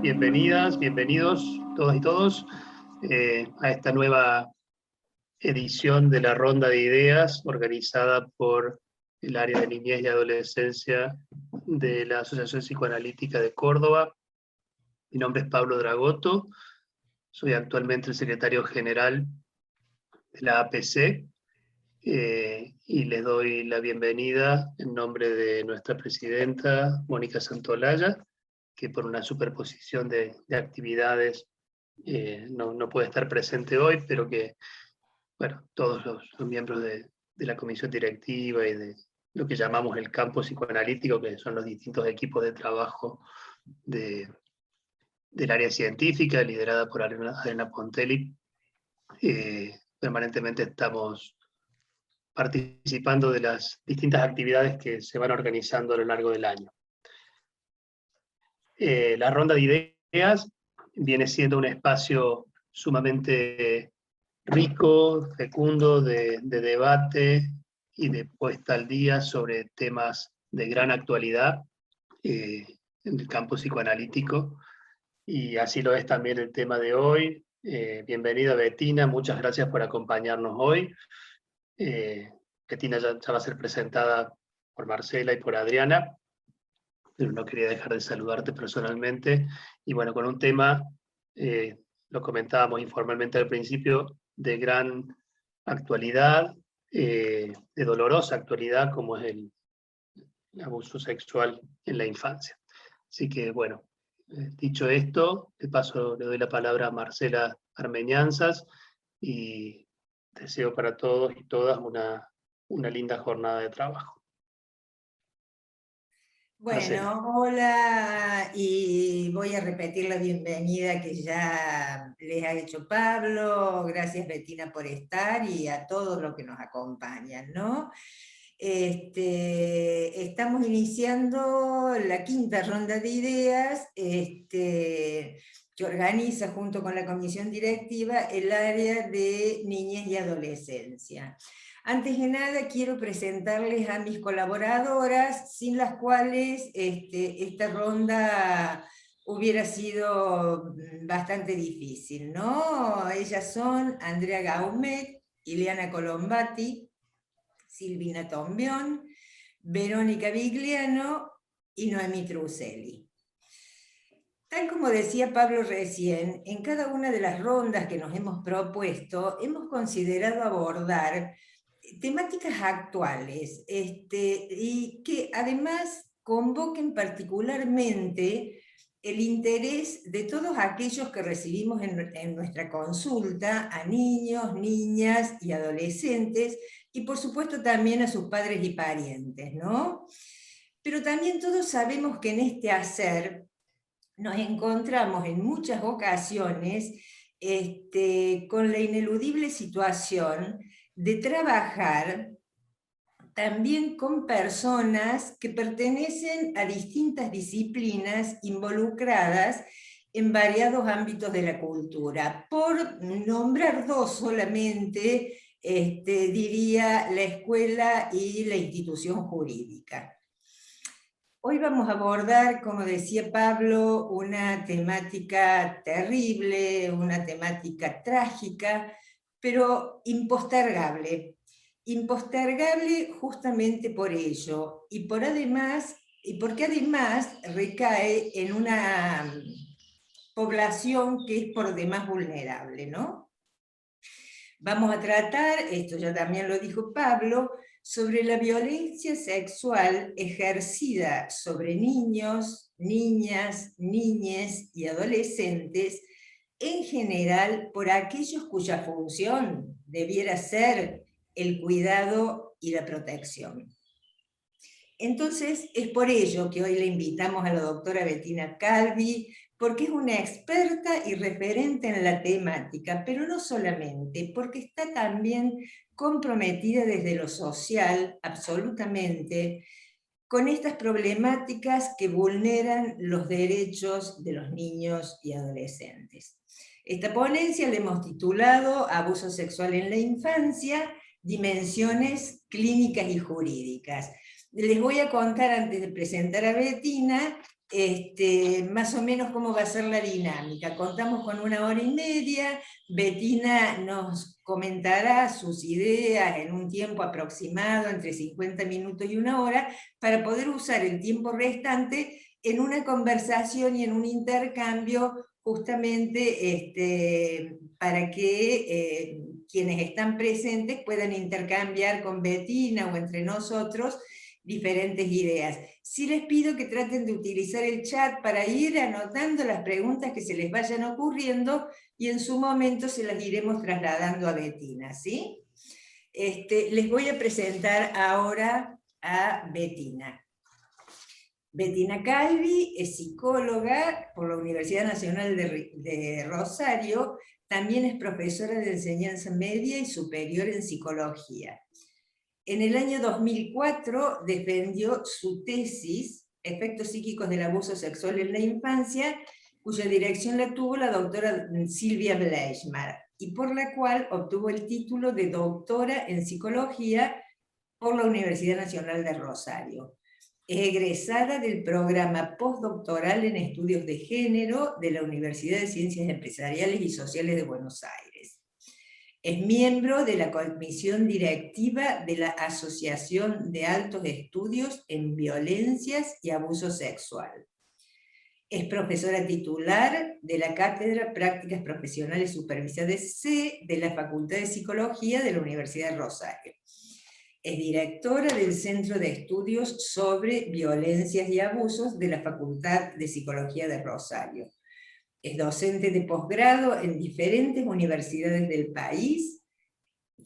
bienvenidas, bienvenidos todas y todos a esta nueva edición de la Ronda de Ideas organizada por el área de niñez y adolescencia de la Asociación Psicoanalítica de Córdoba. Mi nombre es Pablo Dragotto, soy actualmente el secretario general de la APC y les doy la bienvenida en nombre de nuestra presidenta, Mónica Santolaya, que por una superposición de actividades no puede estar presente hoy, pero que, bueno, todos los miembros de la comisión directiva y de lo que llamamos el campo psicoanalítico, que son los distintos equipos de trabajo del área científica, liderada por Adriana Pontelli, permanentemente estamos participando de las distintas actividades que se van organizando a lo largo del año. La ronda de ideas viene siendo un espacio sumamente rico, fecundo, de debate y de puesta al día sobre temas de gran actualidad en el campo psicoanalítico, y así lo es también el tema de hoy. Bienvenida Bettina, muchas gracias por acompañarnos hoy. Bettina ya va a ser presentada por Marcela y por Adriana, pero no quería dejar de saludarte personalmente. Y bueno, con un tema, lo comentábamos informalmente al principio, de gran actualidad, de dolorosa actualidad, como es el abuso sexual en la infancia. Así que bueno, dicho esto, de paso le doy la palabra a Marcela Armeñanzas y deseo para todos y todas una linda jornada de trabajo. Bueno, hola, y voy a repetir la bienvenida que ya les ha hecho Pablo. Gracias, Bettina, por estar, y a todos los que nos acompañan, ¿no? Estamos iniciando la quinta ronda de ideas que organiza junto con la comisión directiva el área de niñez y adolescencia. Antes de nada quiero presentarles a mis colaboradoras, sin las cuales esta ronda hubiera sido bastante difícil, ¿no? Ellas son Andrea Gaumet, Ileana Colombati, Silvina Tombión, Verónica Vigliano y Noemí Truselli. Tal como decía Pablo recién, en cada una de las rondas que nos hemos propuesto, hemos considerado abordar temáticas actuales y que además convoquen particularmente el interés de todos aquellos que recibimos en nuestra consulta, a niños, niñas y adolescentes, y por supuesto también a sus padres y parientes, ¿no? Pero también todos sabemos que en este hacer nos encontramos en muchas ocasiones con la ineludible situación de trabajar también con personas que pertenecen a distintas disciplinas involucradas en variados ámbitos de la cultura. Por nombrar dos solamente, diría la escuela y la institución jurídica. Hoy vamos a abordar, como decía Pablo, una temática terrible, una temática trágica, pero impostergable. Impostergable justamente por ello, y porque además recae en una población que es por demás vulnerable, ¿no? Vamos a tratar, esto ya también lo dijo Pablo, sobre la violencia sexual ejercida sobre niños, niñas, niñes y adolescentes, en general por aquellos cuya función debiera ser el cuidado y la protección. Entonces, es por ello que hoy le invitamos a la doctora Bettina Calvi, porque es una experta y referente en la temática, pero no solamente, porque está también comprometida desde lo social, absolutamente, con estas problemáticas que vulneran los derechos de los niños y adolescentes. Esta ponencia la hemos titulado Abuso sexual en la infancia, dimensiones clínicas y jurídicas. Les voy a contar, antes de presentar a Bettina, más o menos cómo va a ser la dinámica. Contamos con 1 hora y media, Bettina nos comentará sus ideas en un tiempo aproximado, entre 50 minutos y 1 hora, para poder usar el tiempo restante en una conversación y en un intercambio, justamente para que quienes están presentes puedan intercambiar con Bettina o entre nosotros diferentes ideas. Sí les pido que traten de utilizar el chat para ir anotando las preguntas que se les vayan ocurriendo y en su momento se las iremos trasladando a Bettina, ¿sí? Les voy a presentar ahora a Bettina. Bettina Calvi es psicóloga por la Universidad Nacional de Rosario, también es profesora de enseñanza media y superior en psicología. En el año 2004 defendió su tesis, Efectos psíquicos del abuso sexual en la infancia, cuya dirección la tuvo la doctora Silvia Bleichmar, y por la cual obtuvo el título de doctora en psicología por la Universidad Nacional de Rosario. Es egresada del programa postdoctoral en estudios de género de la Universidad de Ciencias Empresariales y Sociales de Buenos Aires. Es miembro de la comisión directiva de la Asociación de Altos Estudios en Violencias y Abuso Sexual. Es profesora titular de la Cátedra Prácticas Profesionales Supervisadas C de la Facultad de Psicología de la Universidad de Rosario. Es directora del Centro de Estudios sobre Violencias y Abusos de la Facultad de Psicología de Rosario. Es docente de posgrado en diferentes universidades del país.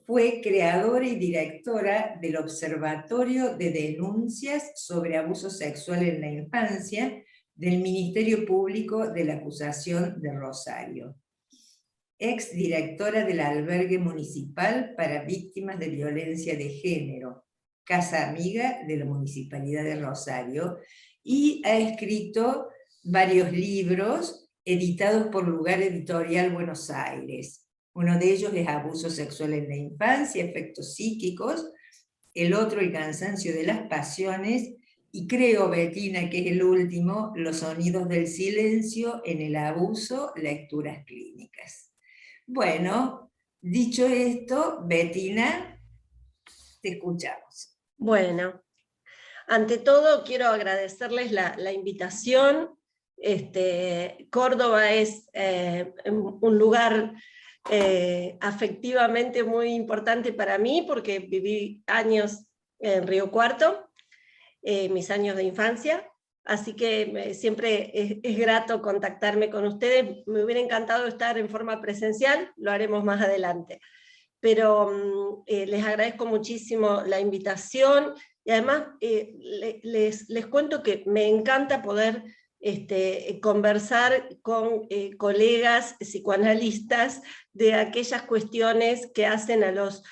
Fue creadora y directora del Observatorio de Denuncias sobre Abuso Sexual en la Infancia del Ministerio Público de la Acusación de Rosario. Ex directora del Albergue Municipal para Víctimas de Violencia de Género, Casa Amiga de la Municipalidad de Rosario, y ha escrito varios libros editados por Lugar Editorial Buenos Aires. Uno de ellos es Abuso Sexual en la Infancia, Efectos Psíquicos, el otro El Cansancio de las Pasiones, y creo, Bettina, que es el último, Los Sonidos del Silencio en el Abuso, Lecturas Clínicas. Bueno, dicho esto, Bettina, te escuchamos. Bueno, ante todo quiero agradecerles la invitación. Córdoba es un lugar afectivamente muy importante para mí, porque viví años en Río Cuarto, mis años de infancia, así que siempre es grato contactarme con ustedes. Me hubiera encantado estar en forma presencial, lo haremos más adelante. Pero les agradezco muchísimo la invitación, y además les cuento que me encanta poder conversar con colegas psicoanalistas de aquellas cuestiones que hacen a los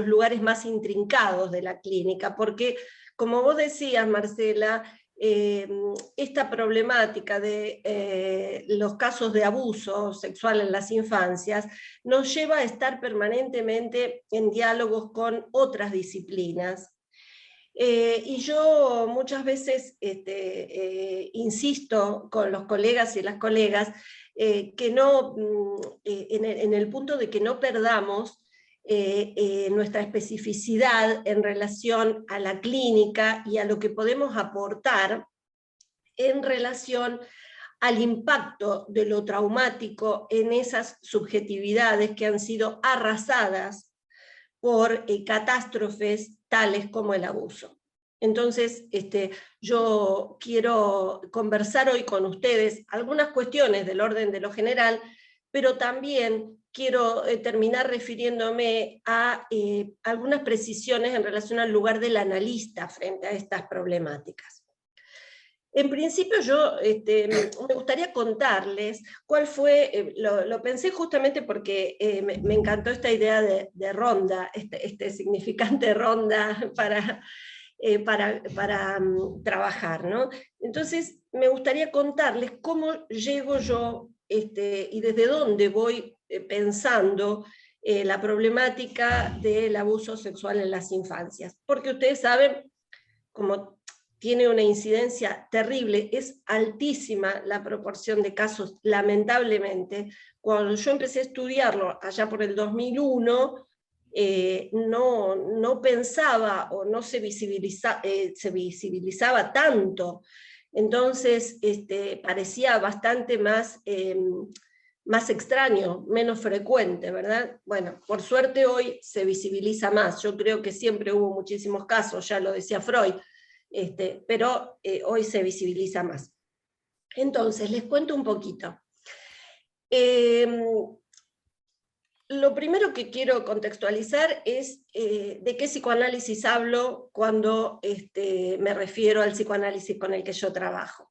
lugares más intrincados de la clínica, porque como vos decías, Marcela, esta problemática de los casos de abuso sexual en las infancias nos lleva a estar permanentemente en diálogos con otras disciplinas. Y yo muchas veces insisto con los colegas y las colegas que no, en el punto de que no perdamos nuestra especificidad en relación a la clínica y a lo que podemos aportar en relación al impacto de lo traumático en esas subjetividades que han sido arrasadas por catástrofes tales como el abuso. Entonces, yo quiero conversar hoy con ustedes algunas cuestiones del orden de lo general, pero también quiero terminar refiriéndome a algunas precisiones en relación al lugar del analista frente a estas problemáticas. En principio yo me gustaría contarles cuál fue, lo pensé justamente porque me encantó esta idea de ronda, este significante ronda para trabajar, ¿no? Entonces me gustaría contarles cómo llego yo y desde dónde voy pensando la problemática del abuso sexual en las infancias. Porque ustedes saben, como tiene una incidencia terrible, es altísima la proporción de casos, lamentablemente. Cuando yo empecé a estudiarlo allá por el 2001, no pensaba o no se visibilizaba tanto. Entonces parecía bastante más extraño, menos frecuente, ¿verdad? Bueno, por suerte hoy se visibiliza más. Yo creo que siempre hubo muchísimos casos, ya lo decía Freud, pero hoy se visibiliza más. Entonces, les cuento un poquito. Lo primero que quiero contextualizar es de qué psicoanálisis hablo cuando me refiero al psicoanálisis con el que yo trabajo.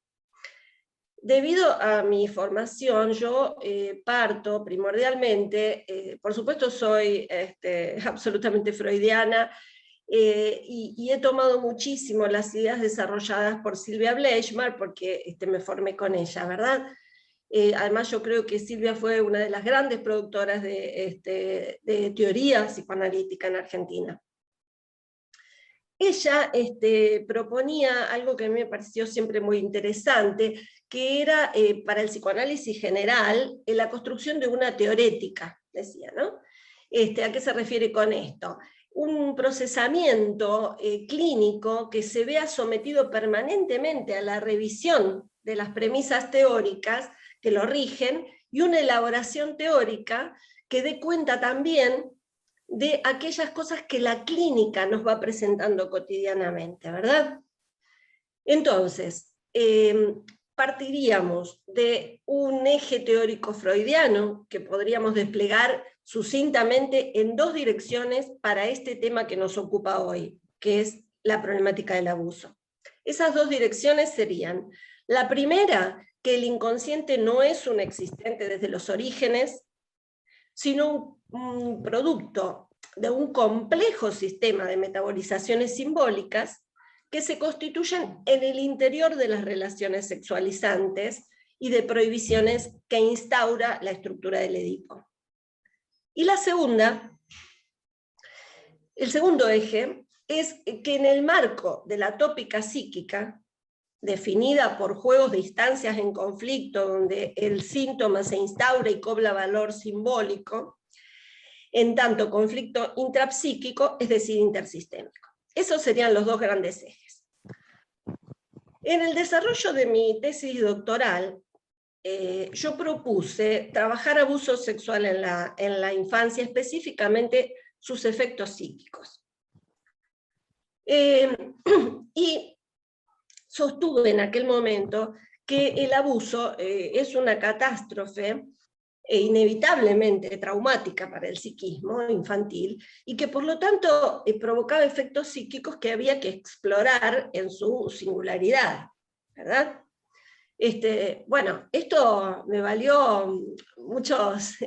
Debido a mi formación, yo parto primordialmente, por supuesto soy absolutamente freudiana, y he tomado muchísimo las ideas desarrolladas por Sylvia Bleichmar, porque me formé con ella, ¿verdad? Además yo creo que Silvia fue una de las grandes productoras de teoría psicoanalítica en Argentina. Ella proponía algo que a mí me pareció siempre muy interesante, que era para el psicoanálisis general la construcción de una teorética, decía, ¿no? ¿A qué se refiere con esto? Un procesamiento clínico que se vea sometido permanentemente a la revisión de las premisas teóricas que lo rigen, y una elaboración teórica que dé cuenta también de aquellas cosas que la clínica nos va presentando cotidianamente, ¿verdad? Entonces, partiríamos de un eje teórico freudiano que podríamos desplegar sucintamente en dos direcciones para este tema que nos ocupa hoy, que es la problemática del abuso. Esas dos direcciones serían: la primera, que el inconsciente no es un existente desde los orígenes, sino un producto de un complejo sistema de metabolizaciones simbólicas que se constituyen en el interior de las relaciones sexualizantes y de prohibiciones que instaura la estructura del Edipo. Y la segunda, el segundo eje, es que en el marco de la tópica psíquica, definida por juegos de instancias en conflicto, donde el síntoma se instaura y cobra valor simbólico, en tanto conflicto intrapsíquico, es decir, intersistémico. Esos serían los dos grandes ejes. En el desarrollo de mi tesis doctoral, yo propuse trabajar abuso sexual en la infancia, específicamente sus efectos psíquicos. Y sostuve en aquel momento que el abuso es una catástrofe inevitablemente traumática para el psiquismo infantil, y que por lo tanto provocaba efectos psíquicos que había que explorar en su singularidad, ¿verdad? Bueno, esto me valió muchos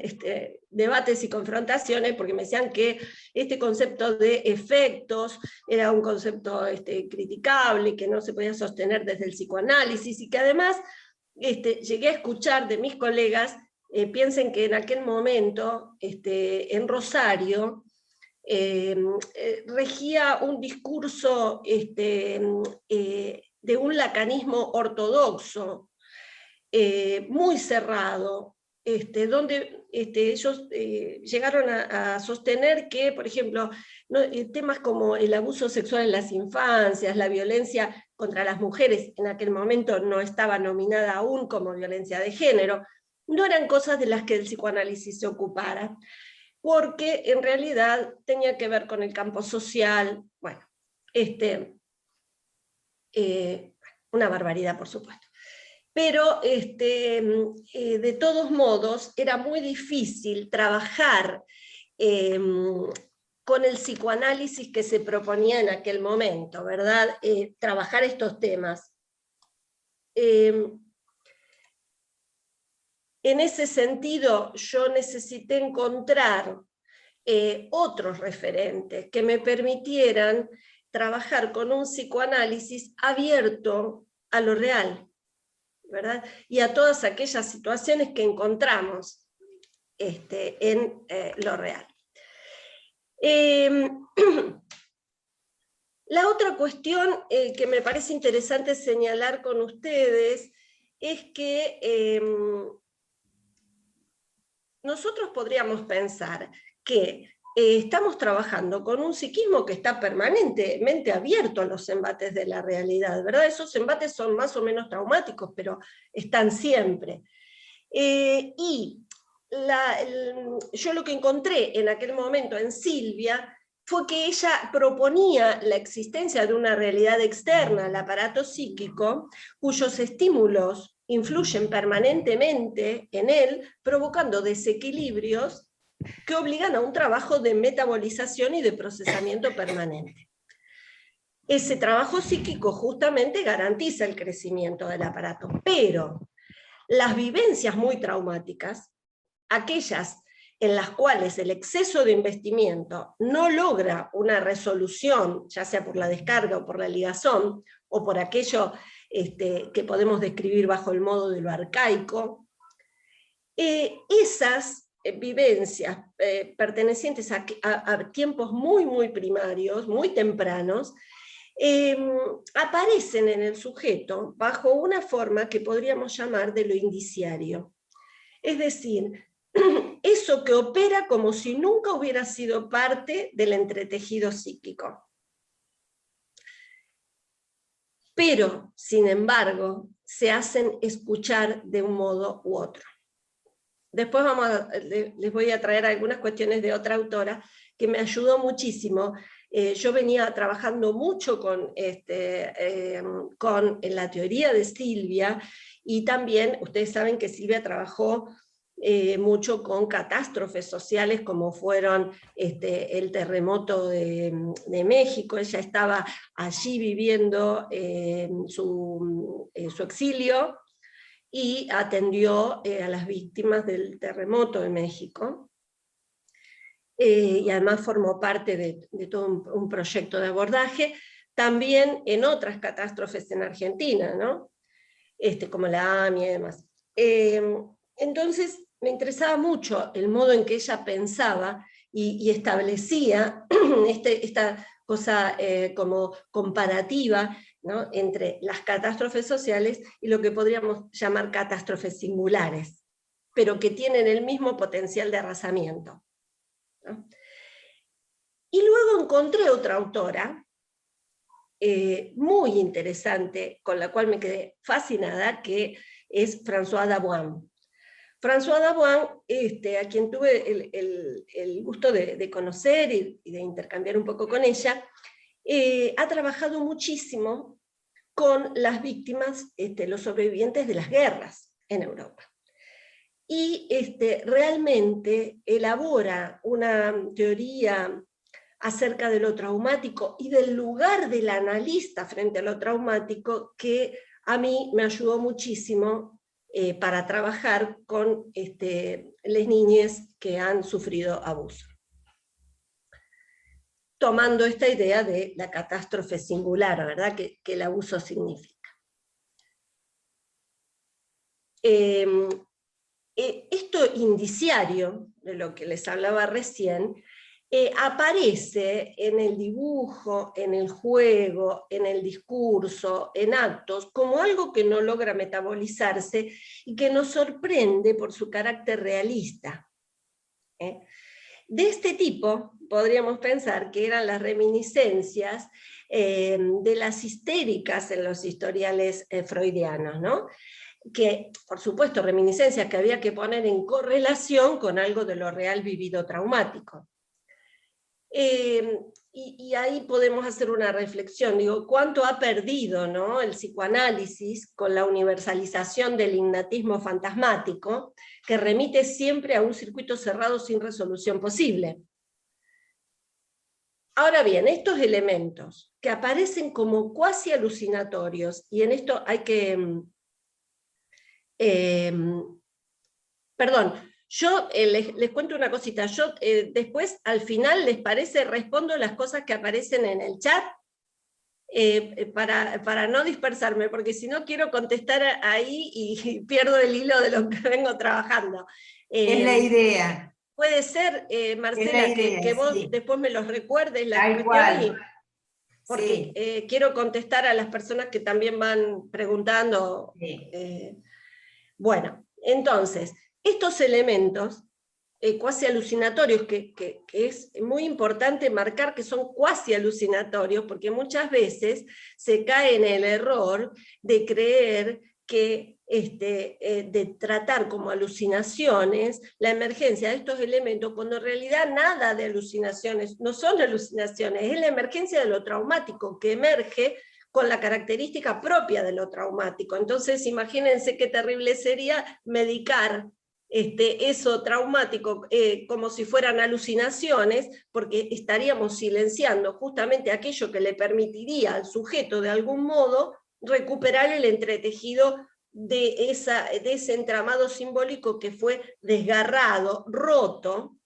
debates y confrontaciones, porque me decían que este concepto de efectos era un concepto criticable, que no se podía sostener desde el psicoanálisis, y que además llegué a escuchar de mis colegas, piensen que en aquel momento en Rosario regía un discurso de un lacanismo ortodoxo, muy cerrado, donde ellos llegaron a sostener que, por ejemplo, temas como el abuso sexual en las infancias, la violencia contra las mujeres, en aquel momento no estaba nominada aún como violencia de género, no eran cosas de las que el psicoanálisis se ocupara, porque en realidad tenía que ver con el campo social, bueno, una barbaridad, por supuesto. Pero de todos modos era muy difícil trabajar con el psicoanálisis que se proponía en aquel momento, ¿verdad? Trabajar estos temas. En ese sentido, yo necesité encontrar otros referentes que me permitieran trabajar con un psicoanálisis abierto a lo real, ¿verdad? Y a todas aquellas situaciones que encontramos en lo real. La otra cuestión que me parece interesante señalar con ustedes es que nosotros podríamos pensar que estamos trabajando con un psiquismo que está permanentemente abierto a los embates de la realidad, ¿verdad? Esos embates son más o menos traumáticos, pero están siempre. Yo lo que encontré en aquel momento en Silvia fue que ella proponía la existencia de una realidad externa al aparato psíquico, cuyos estímulos influyen permanentemente en él, provocando desequilibrios que obligan a un trabajo de metabolización y de procesamiento permanente. Ese trabajo psíquico justamente garantiza el crecimiento del aparato, pero las vivencias muy traumáticas, aquellas en las cuales el exceso de investimiento no logra una resolución, ya sea por la descarga o por la ligazón, o por aquello que podemos describir bajo el modo de lo arcaico, esas vivencias pertenecientes a tiempos muy, muy primarios, muy tempranos, aparecen en el sujeto bajo una forma que podríamos llamar de lo indiciario. Es decir, eso que opera como si nunca hubiera sido parte del entretejido psíquico. Pero, sin embargo, se hacen escuchar de un modo u otro. Después les voy a traer algunas cuestiones de otra autora que me ayudó muchísimo. Yo venía trabajando mucho con la teoría de Silvia, y también ustedes saben que Silvia trabajó mucho con catástrofes sociales como fueron el terremoto de México. Ella estaba allí viviendo su exilio, y atendió a las víctimas del terremoto de México, y además formó parte de todo un proyecto de abordaje, también en otras catástrofes en Argentina, ¿no? Como la AMI y demás. Entonces me interesaba mucho el modo en que ella pensaba y establecía esta cosa como comparativa, ¿no?, entre las catástrofes sociales y lo que podríamos llamar catástrofes singulares, pero que tienen el mismo potencial de arrasamiento, ¿no? Y luego encontré otra autora muy interesante, con la cual me quedé fascinada, que es Françoise Dabuan. Françoise Dabuan, a quien tuve el gusto de conocer y de intercambiar un poco con ella, ha trabajado muchísimo con las víctimas, los sobrevivientes de las guerras en Europa. Y realmente elabora una teoría acerca de lo traumático y del lugar del analista frente a lo traumático, que a mí me ayudó muchísimo para trabajar con las niñas que han sufrido abuso, tomando esta idea de la catástrofe singular, ¿verdad?, que el abuso significa. Esto indiciario, de lo que les hablaba recién, aparece en el dibujo, en el juego, en el discurso, en actos, como algo que no logra metabolizarse y que nos sorprende por su carácter realista. De este tipo podríamos pensar que eran las reminiscencias de las histéricas en los historiales freudianos, ¿no? Que, por supuesto, reminiscencias que había que poner en correlación con algo de lo real vivido traumático. Y ahí podemos hacer una reflexión, digo, ¿cuánto ha perdido, ¿no?, el psicoanálisis con la universalización del ignatismo fantasmático, que remite siempre a un circuito cerrado sin resolución posible? Ahora bien, estos elementos que aparecen como cuasi alucinatorios, y en esto hay que... perdón, yo les cuento una cosita. Yo después, al final, ¿les parece? Respondo las cosas que aparecen en el chat, para no dispersarme, porque si no quiero contestar ahí y pierdo el hilo de lo que vengo trabajando. Es la idea. Puede ser, Marcela, idea, que vos sí. después me los recuerdes la Tal cuestión cual. y... Porque quiero contestar a las personas que también van preguntando. Sí. Bueno, entonces, estos elementos cuasi alucinatorios, que es muy importante marcar que son cuasi alucinatorios, porque muchas veces se cae en el error de creer que de tratar como alucinaciones la emergencia de estos elementos, cuando en realidad nada de alucinaciones, no son alucinaciones, es la emergencia de lo traumático que emerge con la característica propia de lo traumático. Entonces imagínense qué terrible sería medicar eso traumático como si fueran alucinaciones, porque estaríamos silenciando justamente aquello que le permitiría al sujeto de algún modo recuperar el entretejido de ese entramado simbólico que fue desgarrado, roto,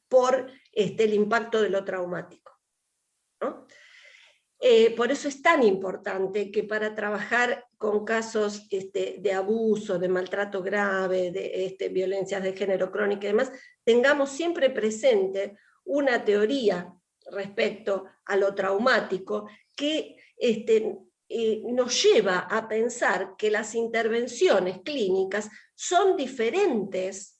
por el impacto de lo traumático, ¿no? Por eso es tan importante que para trabajar con casos de abuso, de maltrato grave, de violencias de género crónica y demás, tengamos siempre presente una teoría respecto a lo traumático que nos lleva a pensar que las intervenciones clínicas son diferentes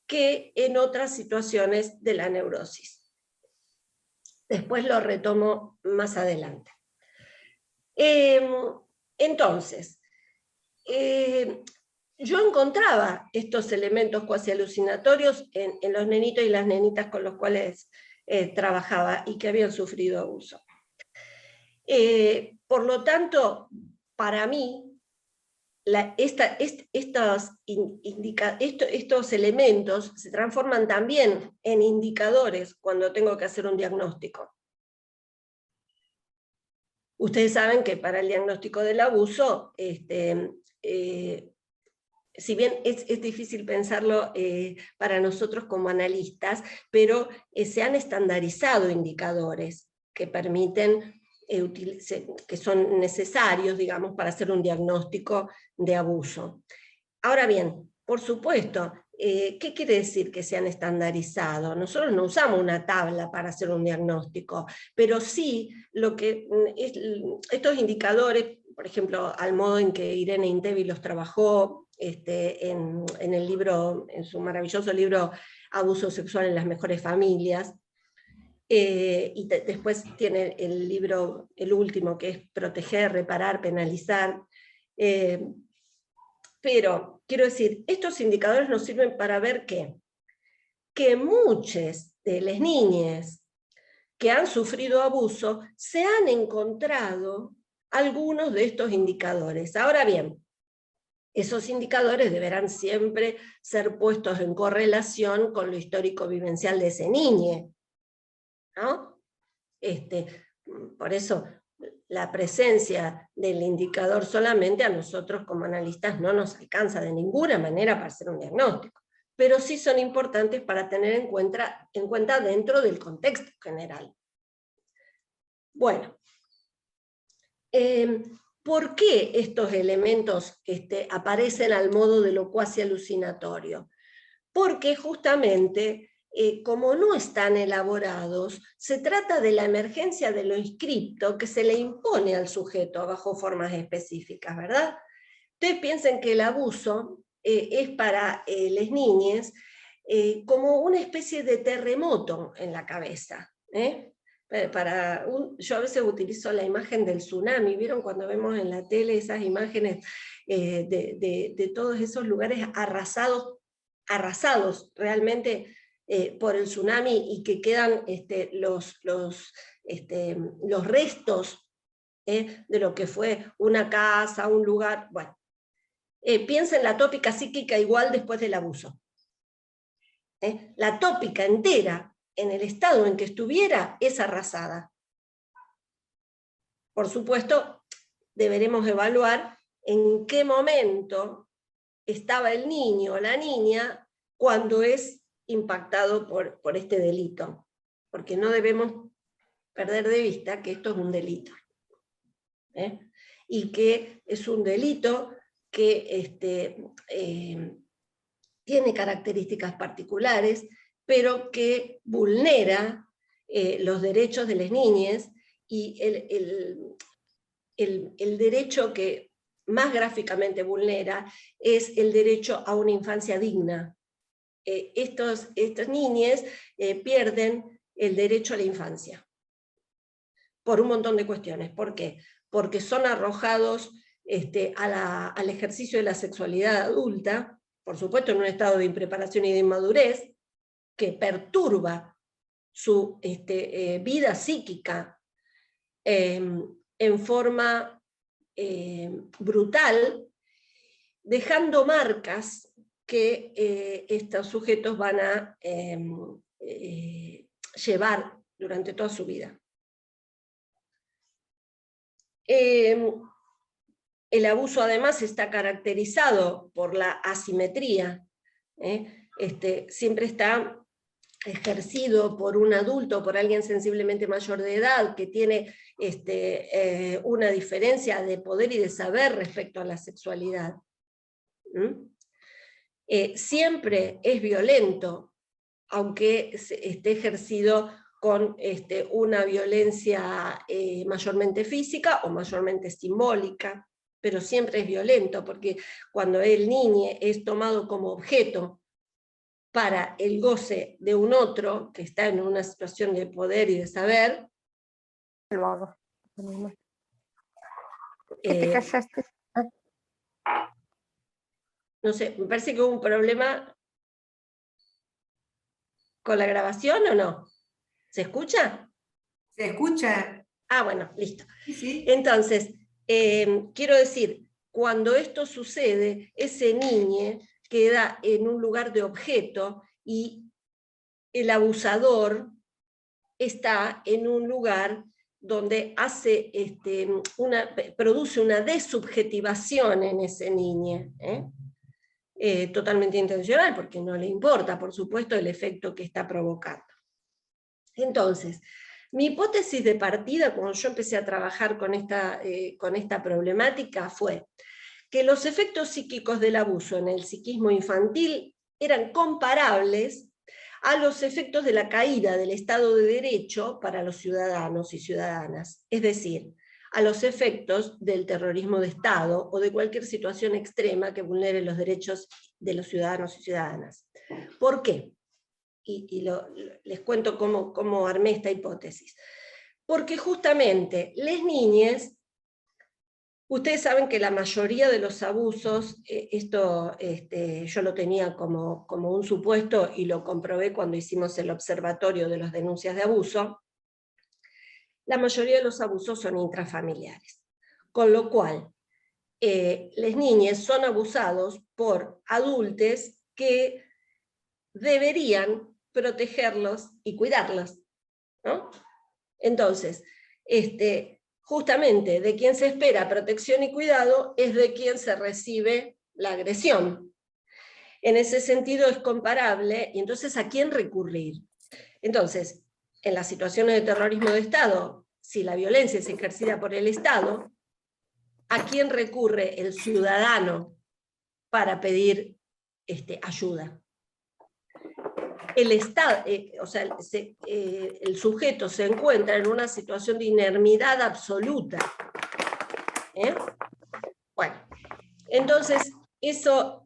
que en otras situaciones de la neurosis. Después lo retomo más adelante. Entonces, yo encontraba estos elementos cuasi alucinatorios en los nenitos y las nenitas con los cuales trabajaba y que habían sufrido abuso. Por lo tanto, para mí, estos elementos se transforman también en indicadores cuando tengo que hacer un diagnóstico. Ustedes saben que para el diagnóstico del abuso, si bien es difícil pensarlo para nosotros como analistas, pero se han estandarizado indicadores que permiten, que son necesarios, digamos, para hacer un diagnóstico de abuso. Ahora bien, por supuesto, ¿qué quiere decir que se han estandarizado? Nosotros no usamos una tabla para hacer un diagnóstico, pero sí lo que estos indicadores, por ejemplo, al modo en que Irene Intevi los trabajó en el libro, en su maravilloso libro Abuso sexual en las mejores familias, y después tiene el libro, el último, que es Proteger, Reparar, Penalizar. Pero, quiero decir, estos indicadores nos sirven para ver que muchas de las niñas que han sufrido abuso se han encontrado algunos de estos indicadores. Ahora bien, esos indicadores deberán siempre ser puestos en correlación con lo histórico vivencial de ese niño, ¿no? Por eso la presencia del indicador solamente a nosotros como analistas no nos alcanza de ninguna manera para hacer un diagnóstico, pero sí son importantes para tener en cuenta dentro del contexto general. Bueno, ¿por qué estos elementos aparecen al modo de lo cuasi alucinatorio? Porque justamente, como no están elaborados, se trata de la emergencia de lo inscripto que se le impone al sujeto bajo formas específicas, ¿verdad? Ustedes piensen que el abuso es para las niñas como una especie de terremoto en la cabeza. Yo a veces utilizo la imagen del tsunami, ¿vieron cuando vemos en la tele esas imágenes de todos esos lugares arrasados realmente por el tsunami, y que quedan los restos de lo que fue una casa, un lugar? Bueno, piensa en la tópica psíquica igual después del abuso. La tópica entera, en el estado en que estuviera, es arrasada. Por supuesto, deberemos evaluar en qué momento estaba el niño o la niña cuando es impactado por este delito, porque no debemos perder de vista que esto es un delito, y que es un delito que tiene características particulares, pero que vulnera los derechos de las niñas, y el derecho que más gráficamente vulnera es el derecho a una infancia digna. Estas niñas pierden el derecho a la infancia, por un montón de cuestiones. ¿Por qué? Porque son arrojados al ejercicio de la sexualidad adulta, por supuesto en un estado de impreparación y de inmadurez, que perturba su vida psíquica en forma brutal, dejando marcas que estos sujetos van a llevar durante toda su vida. El abuso además está caracterizado por la asimetría, siempre está ejercido por un adulto, por alguien sensiblemente mayor de edad, que tiene una diferencia de poder y de saber respecto a la sexualidad. Siempre es violento, aunque esté ejercido con una violencia mayormente física o mayormente simbólica, pero siempre es violento, porque cuando el niño es tomado como objeto para el goce de un otro que está en una situación de poder y de saber, Lo hago. ¿Qué te callaste? no sé, me parece que hubo un problema con la grabación, ¿o no? ¿Se escucha? ¿Se escucha? Ah, bueno, listo. Sí, sí. Entonces, quiero decir, cuando esto sucede, ese niño queda en un lugar de objeto y el abusador está en un lugar donde hace produce una desubjetivación en ese niño, totalmente intencional, porque no le importa, por supuesto, el efecto que está provocando. Entonces, mi hipótesis de partida, cuando yo empecé a trabajar con esta problemática, fue que los efectos psíquicos del abuso en el psiquismo infantil eran comparables a los efectos de la caída del Estado de Derecho para los ciudadanos y ciudadanas, es decir, a los efectos del terrorismo de Estado o de cualquier situación extrema que vulnere los derechos de los ciudadanos y ciudadanas. ¿Por qué? Les cuento cómo armé esta hipótesis. Porque justamente las niñas, ustedes saben que la mayoría de los abusos, yo lo tenía como un supuesto y lo comprobé cuando hicimos el observatorio de las denuncias de abuso, la mayoría de los abusos son intrafamiliares. Con lo cual, las niñas son abusados por adultos que deberían protegerlos y cuidarlos, ¿no? Entonces, justamente de quien se espera protección y cuidado es de quien se recibe la agresión. En ese sentido es comparable, y entonces ¿a quién recurrir? Entonces, en las situaciones de terrorismo de Estado, si la violencia es ejercida por el Estado, ¿a quién recurre el ciudadano para pedir ayuda? El Estado, el sujeto se encuentra en una situación de inermidad absoluta. Bueno, entonces, esa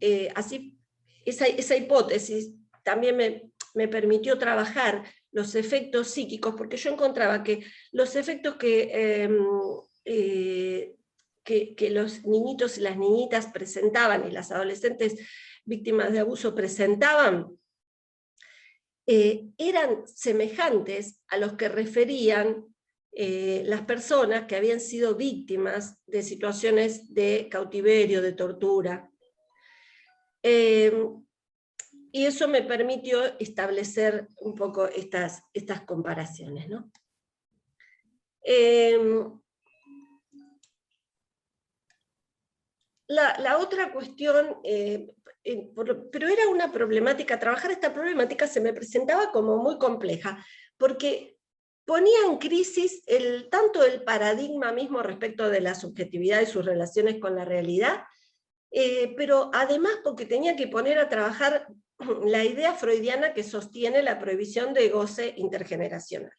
hipótesis también me permitió trabajar los efectos psíquicos, porque yo encontraba que los efectos que los niñitos y las niñitas presentaban, y las adolescentes víctimas de abuso presentaban, eran semejantes a los que referían las personas que habían sido víctimas de situaciones de cautiverio, de tortura. Y eso me permitió establecer un poco estas comparaciones, ¿no? La otra cuestión, pero era una problemática, trabajar esta problemática se me presentaba como muy compleja, porque ponía en crisis tanto el paradigma mismo respecto de la subjetividad y sus relaciones con la realidad, pero además porque tenía que poner a trabajar la idea freudiana que sostiene la prohibición de goce intergeneracional.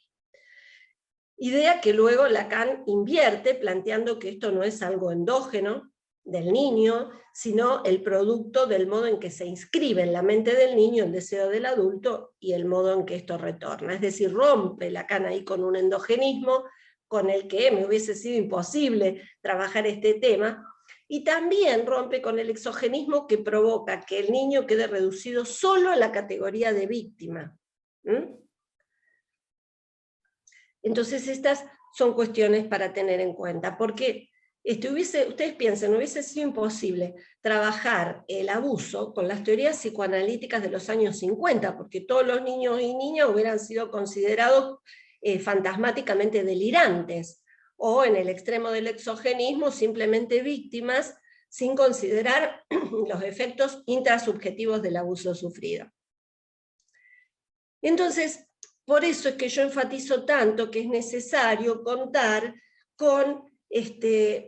Idea que luego Lacan invierte, planteando que esto no es algo endógeno del niño, sino el producto del modo en que se inscribe en la mente del niño el deseo del adulto y el modo en que esto retorna. Es decir, rompe Lacan ahí con un endogenismo con el que me hubiese sido imposible trabajar este tema, y también rompe con el exogenismo que provoca que el niño quede reducido solo a la categoría de víctima. Entonces estas son cuestiones para tener en cuenta, porque ustedes piensen, hubiese sido imposible trabajar el abuso con las teorías psicoanalíticas de los años 50, porque todos los niños y niñas hubieran sido considerados fantasmáticamente delirantes, o en el extremo del exogenismo simplemente víctimas, sin considerar los efectos intrasubjetivos del abuso sufrido. Entonces, por eso es que yo enfatizo tanto que es necesario contar con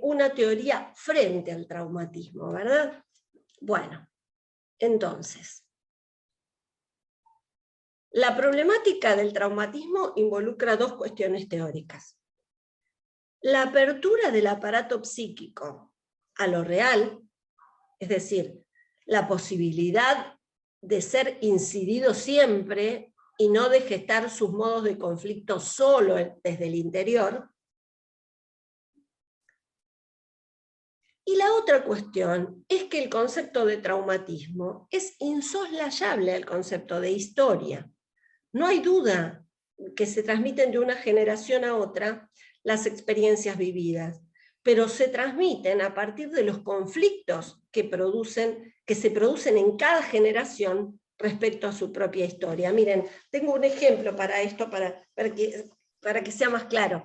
una teoría frente al traumatismo, ¿verdad? Bueno, entonces, la problemática del traumatismo involucra dos cuestiones teóricas. La apertura del aparato psíquico a lo real, es decir, la posibilidad de ser incidido siempre y no de gestar sus modos de conflicto solo desde el interior. Y la otra cuestión es que el concepto de traumatismo es insoslayable al concepto de historia. No hay duda que se transmiten de una generación a otra las experiencias vividas, pero se transmiten a partir de los conflictos que se producen en cada generación respecto a su propia historia. Miren, tengo un ejemplo para esto, para que sea más claro.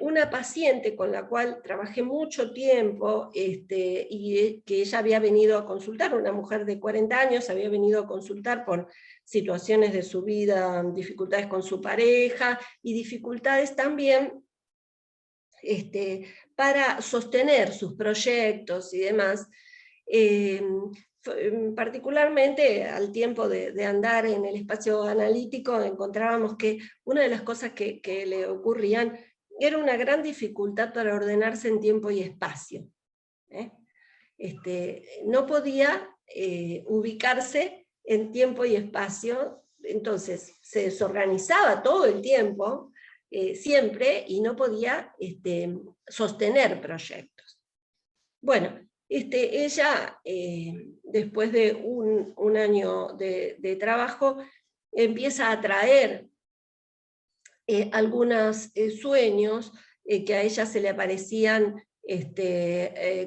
Una paciente con la cual trabajé mucho tiempo, y que ella había venido a consultar, una mujer de 40 años, había venido a consultar por situaciones de su vida, dificultades con su pareja, y dificultades también para sostener sus proyectos y demás. Particularmente al tiempo de andar en el espacio analítico, encontrábamos que una de las cosas que le ocurrían era una gran dificultad para ordenarse en tiempo y espacio. No podía ubicarse en tiempo y espacio, entonces se desorganizaba todo el tiempo, siempre, y no podía sostener proyectos. Bueno, ella, después de un año de trabajo, empieza a traer algunos sueños que a ella se le aparecían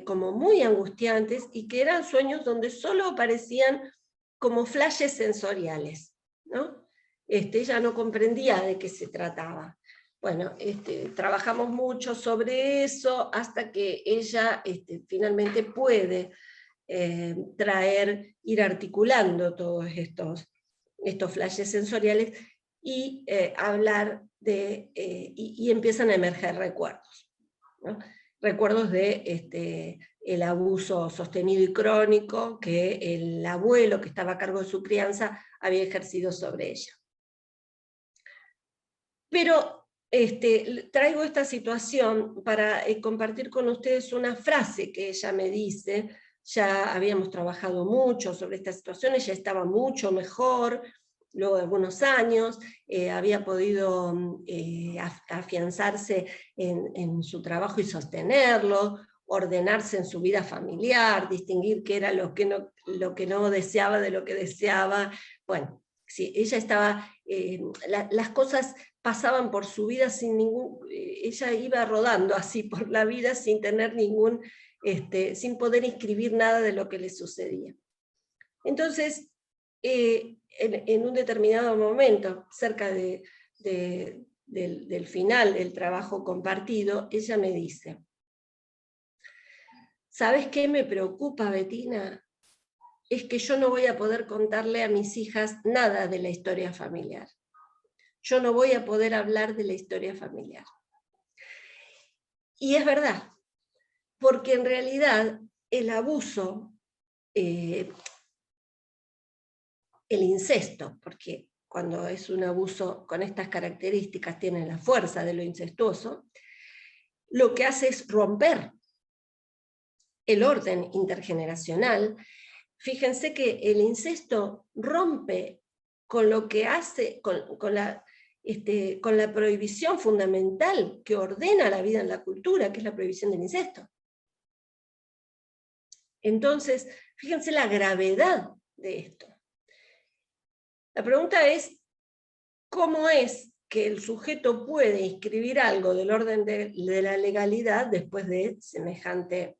como muy angustiantes, y que eran sueños donde solo aparecían como flashes sensoriales, ¿no? Ella no comprendía de qué se trataba. Bueno, trabajamos mucho sobre eso hasta que ella finalmente puede ir articulando todos estos flashes sensoriales y hablar y empiezan a emerger recuerdos, ¿no? Recuerdos de el abuso sostenido y crónico que el abuelo que estaba a cargo de su crianza había ejercido sobre ella. Pero traigo esta situación para compartir con ustedes una frase que ella me dice. Ya habíamos trabajado mucho sobre esta situación, ella estaba mucho mejor, luego de algunos años, había podido afianzarse en su trabajo y sostenerlo, ordenarse en su vida familiar, distinguir qué era lo que no deseaba de lo que deseaba. Bueno, sí, ella estaba, las cosas pasaban por su vida ella iba rodando así por la vida sin tener sin poder inscribir nada de lo que le sucedía. Entonces, en un determinado momento, cerca del final del trabajo compartido, ella me dice: ¿sabes qué me preocupa, Bettina? Es que yo no voy a poder contarle a mis hijas nada de la historia familiar. Yo no voy a poder hablar de la historia familiar. Y es verdad, porque en realidad el abuso, el incesto, porque cuando es un abuso con estas características, tiene la fuerza de lo incestuoso, lo que hace es romper el orden intergeneracional. Fíjense que el incesto rompe con lo que hace, con la prohibición fundamental que ordena la vida en la cultura, que es la prohibición del incesto. Entonces, fíjense la gravedad de esto. La pregunta es, ¿cómo es que el sujeto puede inscribir algo del orden de la legalidad después de semejante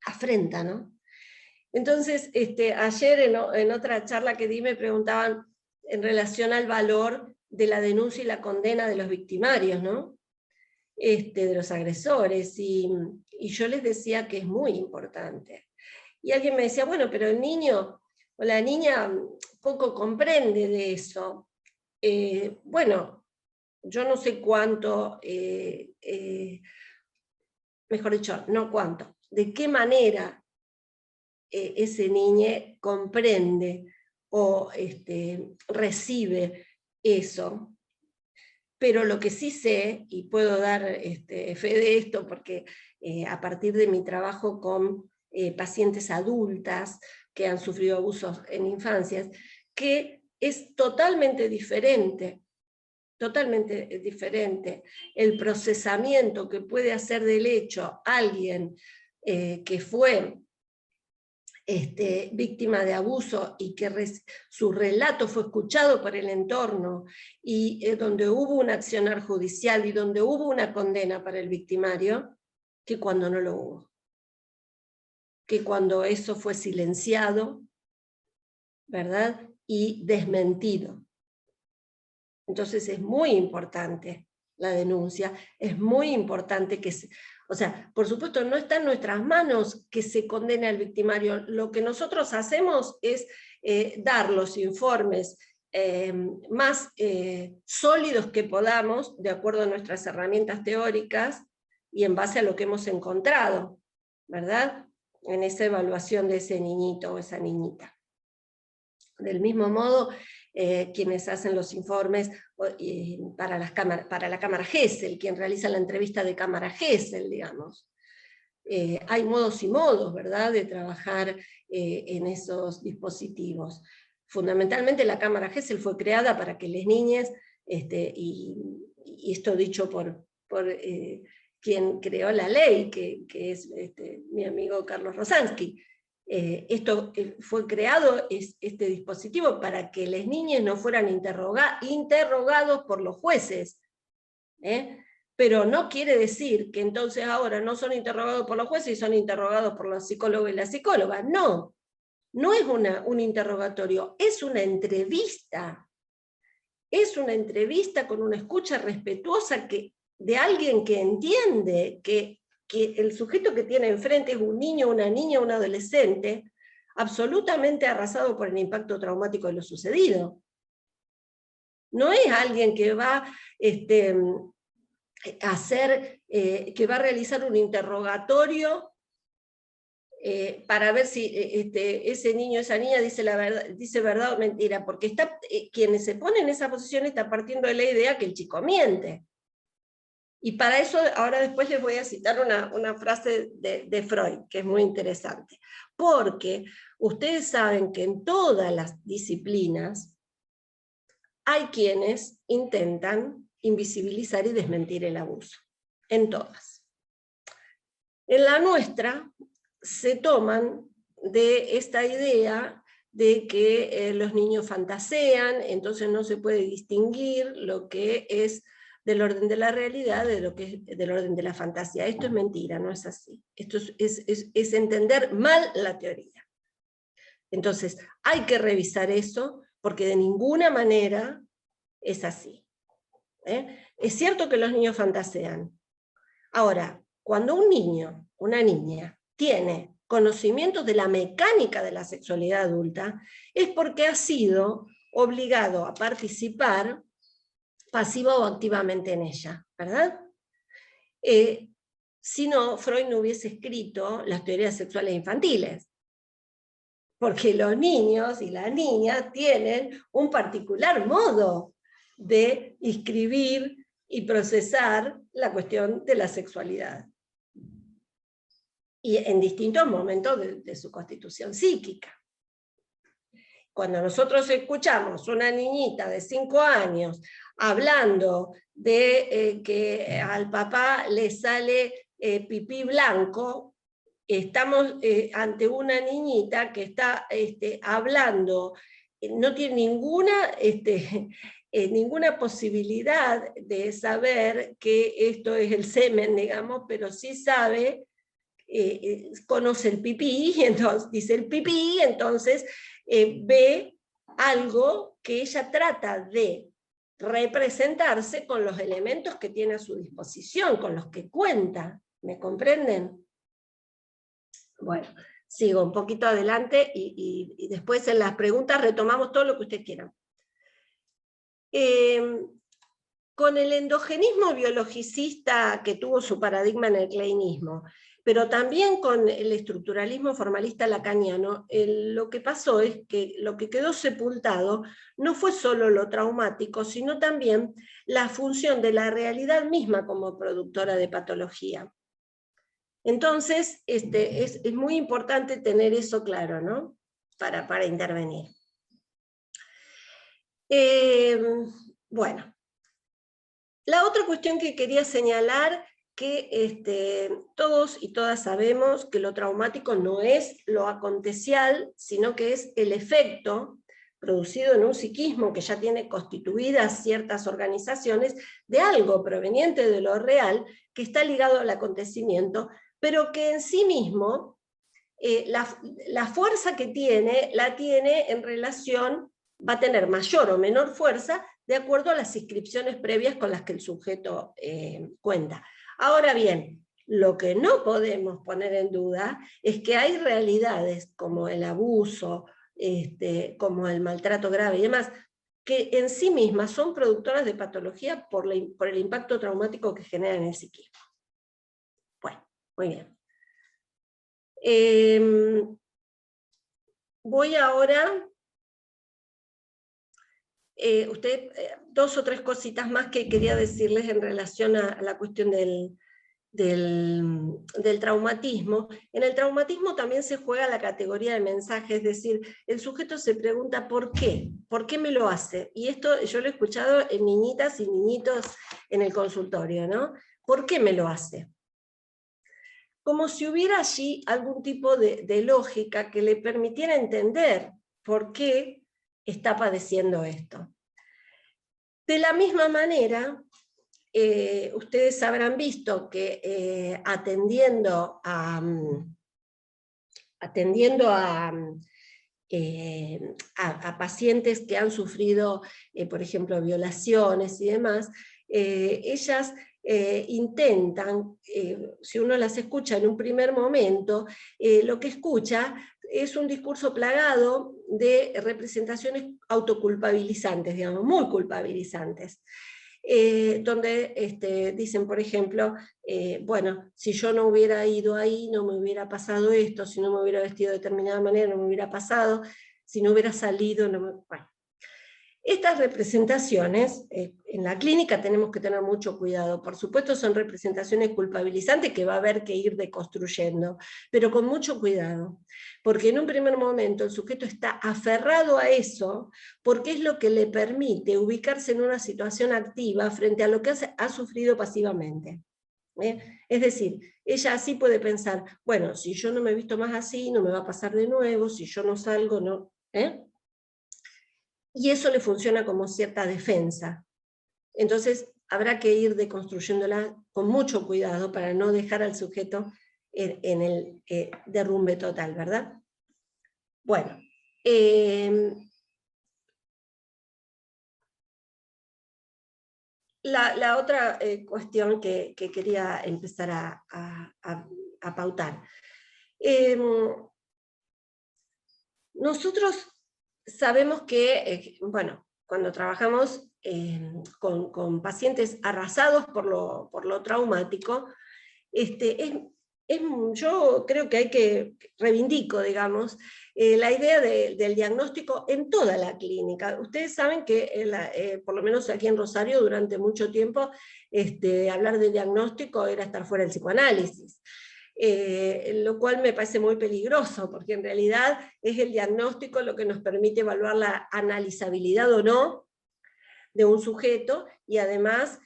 afrenta, ¿no? Entonces, ayer en otra charla que di me preguntaban en relación al valor de la denuncia y la condena de los victimarios, ¿no? De los agresores, y yo les decía que es muy importante. Y alguien me decía, bueno, pero el niño o la niña poco comprende de eso. Bueno, yo no sé cuánto, mejor dicho, no cuánto, de qué manera ese niño comprende o recibe eso. Pero lo que sí sé, y puedo dar fe de esto, porque a partir de mi trabajo con pacientes adultas que han sufrido abusos en infancias, que es totalmente diferente el procesamiento que puede hacer del hecho alguien que fue víctima de abuso y que su relato fue escuchado por el entorno y donde hubo un accionar judicial y donde hubo una condena para el victimario, que cuando no lo hubo. Que cuando eso fue silenciado, ¿verdad? Y desmentido. Entonces es muy importante la denuncia, es muy importante que o sea, por supuesto no está en nuestras manos que se condene al victimario. Lo que nosotros hacemos es dar los informes más sólidos que podamos, de acuerdo a nuestras herramientas teóricas, y en base a lo que hemos encontrado, ¿verdad? En esa evaluación de ese niñito o esa niñita. Del mismo modo, quienes hacen los informes para la cámara Gesell, quien realiza la entrevista de cámara Gesell, digamos. Hay modos y modos, ¿verdad?, de trabajar en esos dispositivos. Fundamentalmente la cámara Gesell fue creada para que las niñas, y esto dicho por quien creó la ley, que es mi amigo Carlos Rosansky, esto fue creado, este dispositivo, para que las niñas no fueran interrogados por los jueces, pero no quiere decir que entonces ahora no son interrogados por los jueces y son interrogados por los psicólogos y las psicólogas. No, no es un interrogatorio, es una entrevista. Es una entrevista con una escucha respetuosa de alguien que entiende que el sujeto que tiene enfrente es un niño, una niña, un adolescente, absolutamente arrasado por el impacto traumático de lo sucedido. No es alguien que va a realizar un interrogatorio para ver si ese niño o esa niña dice verdad o mentira, porque quien se pone en esa posición está partiendo de la idea que el chico miente. Y para eso, ahora después les voy a citar una frase de Freud, que es muy interesante. Porque ustedes saben que en todas las disciplinas hay quienes intentan invisibilizar y desmentir el abuso. En todas. En la nuestra se toman de esta idea de que los niños fantasean, entonces no se puede distinguir lo que es del orden de la realidad de lo que es del orden de la fantasía. Esto es mentira, no es así. Esto es entender mal la teoría. Entonces, hay que revisar eso, porque de ninguna manera es así. Es cierto que los niños fantasean. Ahora, cuando un niño, una niña, tiene conocimientos de la mecánica de la sexualidad adulta, es porque ha sido obligado a participar pasiva o activamente en ella, ¿verdad? Si no, Freud no hubiese escrito las teorías sexuales infantiles. porque los niños y las niñas tienen un particular modo de inscribir y procesar la cuestión de la sexualidad. Y en distintos momentos de su constitución psíquica. Cuando nosotros escuchamos una niñita de 5 años hablando de que al papá le sale pipí blanco, estamos ante una niñita que está hablando, no tiene ninguna posibilidad de saber que esto es el semen, digamos, pero sí sabe, conoce el pipí, entonces dice el pipí, entonces ve algo que ella trata de representarse con los elementos que tiene a su disposición, con los que cuenta, ¿me comprenden? Bueno, sigo un poquito adelante y después en las preguntas retomamos todo lo que ustedes quieran. Con el endogenismo biologicista que tuvo su paradigma en el kleinismo, pero también con el estructuralismo formalista lacaniano, lo que pasó es que lo que quedó sepultado no fue solo lo traumático, sino también la función de la realidad misma como productora de patología. Entonces, es muy importante tener eso claro, ¿no? Para intervenir. Bueno. La otra cuestión que quería señalar, que todos y todas sabemos que lo traumático no es lo acontecial, sino que es el efecto producido en un psiquismo que ya tiene constituidas ciertas organizaciones de algo proveniente de lo real, que está ligado al acontecimiento, pero que en sí mismo, la fuerza que tiene, la tiene en relación, va a tener mayor o menor fuerza, de acuerdo a las inscripciones previas con las que el sujeto cuenta. Ahora bien, lo que no podemos poner en duda es que hay realidades como el abuso, como el maltrato grave y demás, que en sí mismas son productoras de patología por el impacto traumático que generan en el psiquismo. Bueno, muy bien. Voy ahora... dos o tres cositas más que quería decirles en relación a la cuestión del traumatismo. En el traumatismo también se juega la categoría de mensaje, es decir, el sujeto se pregunta ¿por qué? ¿Por qué me lo hace? Y esto yo lo he escuchado en niñitas y niñitos en el consultorio, ¿no? ¿Por qué me lo hace? Como si hubiera allí algún tipo de lógica que le permitiera entender por qué está padeciendo esto. De la misma manera, ustedes habrán visto que atendiendo a pacientes que han sufrido, por ejemplo, violaciones y demás, ellas intentan, si uno las escucha en un primer momento, lo que escucha es un discurso plagado de representaciones autoculpabilizantes, digamos, muy culpabilizantes. Donde dicen, por ejemplo, bueno, si yo no hubiera ido ahí, no me hubiera pasado esto, si no me hubiera vestido de determinada manera, no me hubiera pasado, si no hubiera salido, no me... Bueno. Estas representaciones, en la clínica tenemos que tener mucho cuidado, por supuesto son representaciones culpabilizantes que va a haber que ir deconstruyendo, pero con mucho cuidado, porque en un primer momento el sujeto está aferrado a eso, porque es lo que le permite ubicarse en una situación activa frente a lo que ha sufrido pasivamente. Es decir, ella así puede pensar, bueno, si yo no me he visto más así, no me va a pasar de nuevo, si yo no salgo, no... Y eso le funciona como cierta defensa. Entonces habrá que ir deconstruyéndola con mucho cuidado para no dejar al sujeto en el derrumbe total, ¿verdad? Bueno, la otra cuestión que quería empezar a pautar. Nosotros sabemos que, bueno, cuando trabajamos con pacientes arrasados por lo traumático, es yo creo que hay que, reivindico, digamos, la idea del diagnóstico en toda la clínica. Ustedes saben que, por lo menos aquí en Rosario, durante mucho tiempo, hablar de diagnóstico era estar fuera del psicoanálisis. Lo cual me parece muy peligroso, porque en realidad es el diagnóstico lo que nos permite evaluar la analizabilidad o no de un sujeto, y además,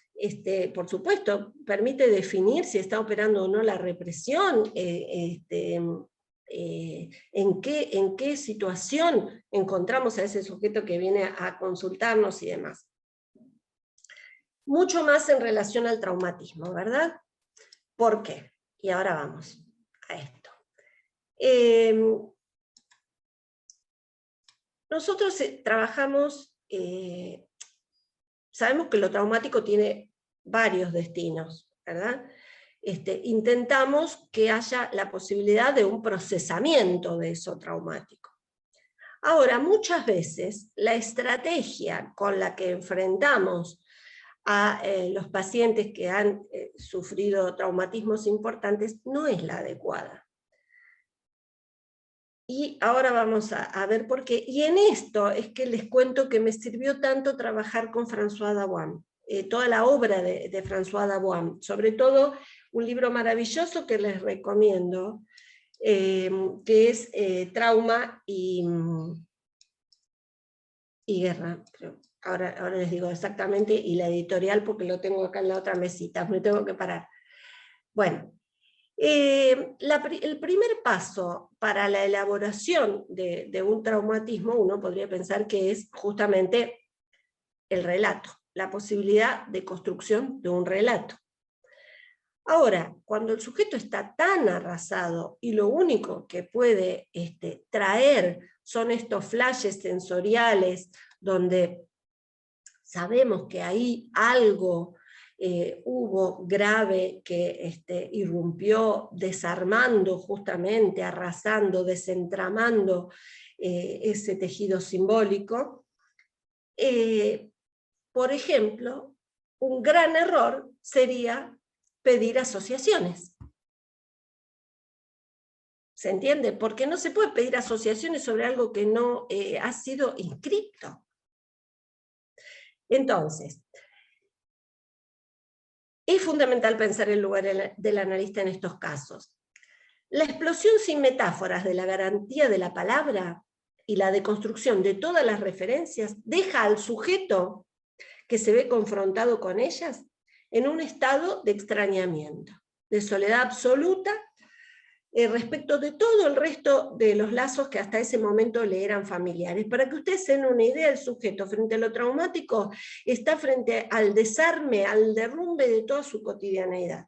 por supuesto, permite definir si está operando o no la represión, en qué situación encontramos a ese sujeto que viene a consultarnos y demás. Mucho más en relación al traumatismo, ¿verdad? ¿Por qué? Y ahora vamos a esto. Nosotros trabajamos, sabemos que lo traumático tiene varios destinos, ¿verdad? Intentamos que haya la posibilidad de un procesamiento de eso traumático. Ahora, muchas veces la estrategia con la que enfrentamos a los pacientes que han sufrido traumatismos importantes no es la adecuada. Y ahora vamos a ver por qué. Y en esto es que les cuento que me sirvió tanto trabajar con François Dabuan, toda la obra de François Dabuan, sobre todo un libro maravilloso que les recomiendo, que es Trauma y Guerra, creo. Ahora les digo exactamente, y la editorial, porque lo tengo acá en la otra mesita, me tengo que parar. Bueno, el primer paso para la elaboración de un traumatismo, uno podría pensar que es justamente el relato, la posibilidad de construcción de un relato. Ahora, cuando el sujeto está tan arrasado y lo único que puede traer son estos flashes sensoriales donde sabemos que ahí algo hubo grave que irrumpió desarmando justamente, arrasando, desentramando ese tejido simbólico. Por ejemplo, un gran error sería pedir asociaciones. ¿Se entiende? Porque no se puede pedir asociaciones sobre algo que no ha sido inscrito. Entonces, es fundamental pensar el lugar del analista en estos casos. La explosión sin metáforas de la garantía de la palabra y la deconstrucción de todas las referencias deja al sujeto que se ve confrontado con ellas en un estado de extrañamiento, de soledad absoluta, respecto de todo el resto de los lazos que hasta ese momento le eran familiares. Para que ustedes se den una idea, el sujeto frente a lo traumático está frente al desarme, al derrumbe de toda su cotidianeidad.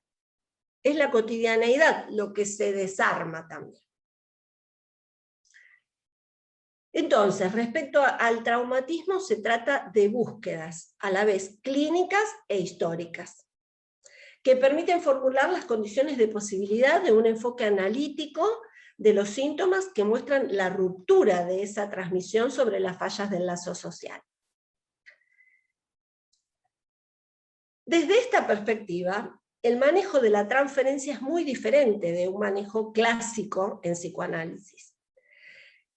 Es la cotidianeidad lo que se desarma también. Entonces, respecto al traumatismo, se trata de búsquedas, a la vez clínicas e históricas, que permiten formular las condiciones de posibilidad de un enfoque analítico de los síntomas que muestran la ruptura de esa transmisión sobre las fallas del lazo social. Desde esta perspectiva, el manejo de la transferencia es muy diferente de un manejo clásico en psicoanálisis,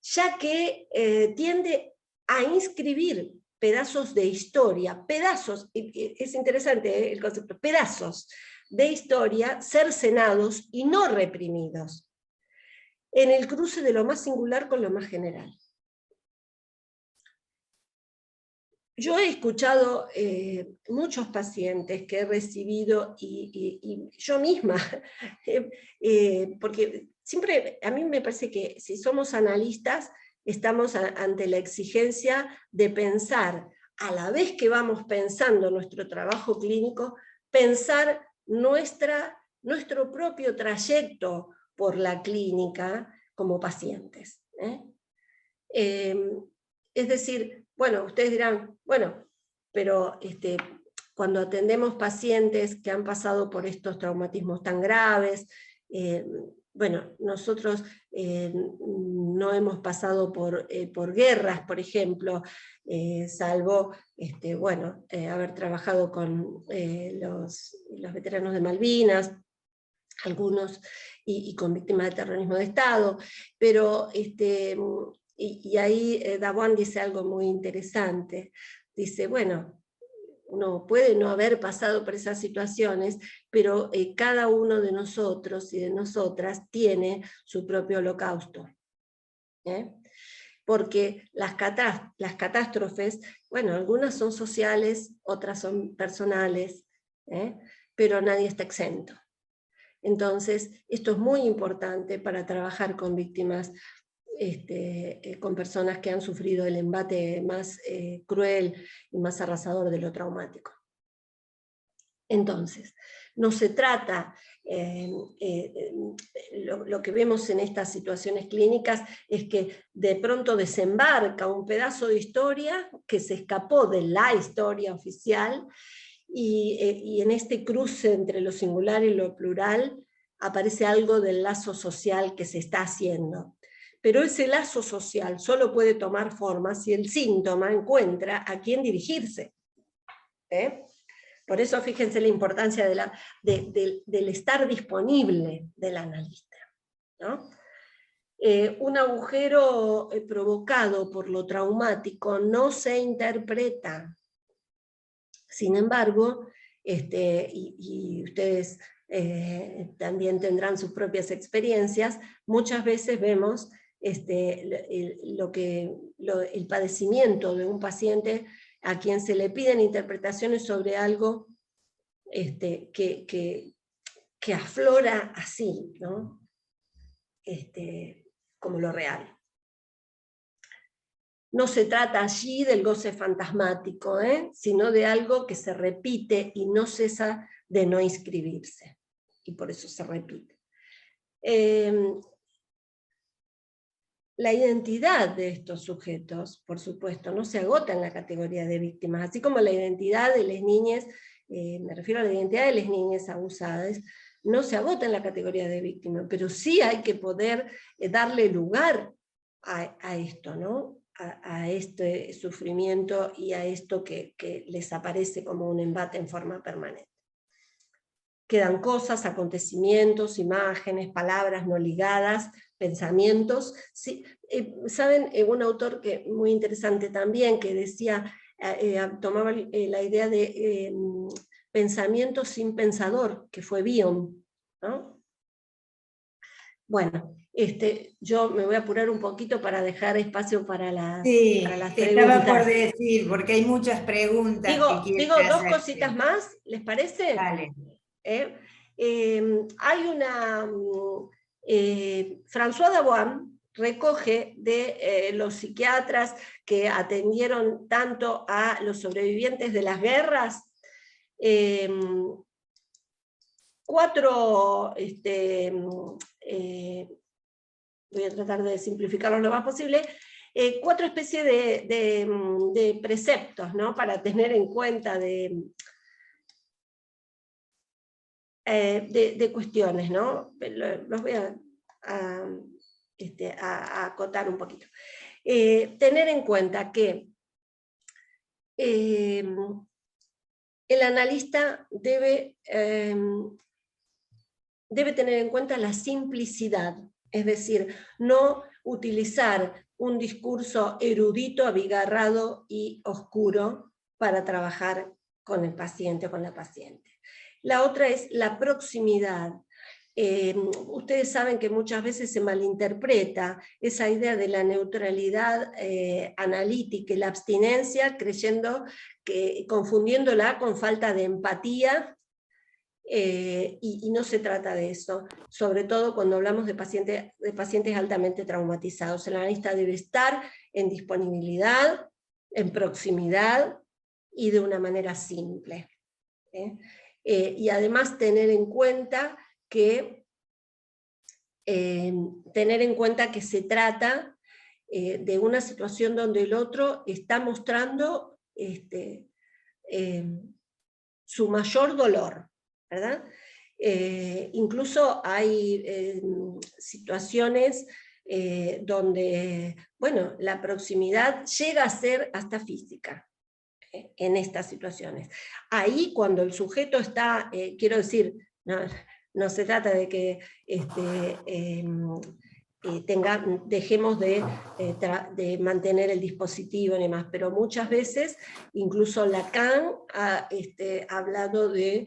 ya que tiende a inscribir pedazos de historia, pedazos, es interesante el concepto, pedazos de historia cercenados y no reprimidos, en el cruce de lo más singular con lo más general. Yo he escuchado muchos pacientes que he recibido, y yo misma, porque siempre a mí me parece que si somos analistas, estamos ante la exigencia de pensar, a la vez que vamos pensando nuestro trabajo clínico, pensar nuestro propio trayecto por la clínica como pacientes. Es decir, bueno, ustedes dirán, bueno, pero cuando atendemos pacientes que han pasado por estos traumatismos tan graves, bueno, nosotros no hemos pasado por guerras, por ejemplo, salvo bueno, haber trabajado con los veteranos de Malvinas, algunos, y con víctimas de terrorismo de Estado, pero y ahí Dawan dice algo muy interesante, dice, bueno, uno puede no haber pasado por esas situaciones, pero cada uno de nosotros y de nosotras tiene su propio holocausto. Porque las catástrofes, bueno, algunas son sociales, otras son personales, pero nadie está exento. Entonces, esto es muy importante para trabajar con víctimas, con personas que han sufrido el embate más cruel y más arrasador de lo traumático. Entonces, no se trata, lo que vemos en estas situaciones clínicas es que de pronto desembarca un pedazo de historia que se escapó de la historia oficial, y en este cruce entre lo singular y lo plural aparece algo del lazo social que se está haciendo. Pero ese lazo social solo puede tomar forma si el síntoma encuentra a quién dirigirse. Por eso fíjense la importancia del estar disponible del analista, ¿no? Un agujero provocado por lo traumático no se interpreta. Sin embargo, y ustedes también tendrán sus propias experiencias, muchas veces vemos el padecimiento de un paciente a quien se le piden interpretaciones sobre algo que aflora así, ¿no? Como lo real. No se trata allí del goce fantasmático, sino de algo que se repite y no cesa de no inscribirse. Y por eso se repite. La identidad de estos sujetos, por supuesto, no se agota en la categoría de víctimas, así como la identidad de las niñas, me refiero a la identidad de las niñas abusadas, no se agota en la categoría de víctima, pero sí hay que poder darle lugar a esto, ¿no? A este sufrimiento y a esto que les aparece como un embate en forma permanente. Quedan cosas, acontecimientos, imágenes, palabras no ligadas, pensamientos. Sí, ¿saben? Un autor muy interesante también, que decía, tomaba la idea de pensamiento sin pensador, que fue Bion, ¿no? Bueno, yo me voy a apurar un poquito para dejar espacio para las preguntas. Estaba por decir, porque hay muchas preguntas Digo dos cositas más, ¿les parece? Dale. Hay una... François Dawan recoge de los psiquiatras que atendieron tanto a los sobrevivientes de las guerras, 4, voy a tratar de simplificarlo lo más posible, 4 especies de preceptos, ¿no? Para tener en cuenta de cuestiones, ¿no? Los voy a acotar un poquito. Tener en cuenta que el analista debe tener en cuenta la simplicidad, es decir, no utilizar un discurso erudito, abigarrado y oscuro para trabajar con el paciente o con la paciente. La otra es la proximidad. Ustedes saben que muchas veces se malinterpreta esa idea de la neutralidad analítica y la abstinencia, confundiéndola con falta de empatía, y no se trata de eso, sobre todo cuando hablamos de pacientes altamente traumatizados. El analista debe estar en disponibilidad, en proximidad y de una manera simple. Y además tener en cuenta que se trata de una situación donde el otro está mostrando su mayor dolor, ¿verdad? Incluso hay situaciones donde, bueno, la proximidad llega a ser hasta física en estas situaciones. Ahí cuando el sujeto está, quiero decir, no se trata de que dejemos de mantener el dispositivo ni más, pero muchas veces, incluso Lacan ha hablado de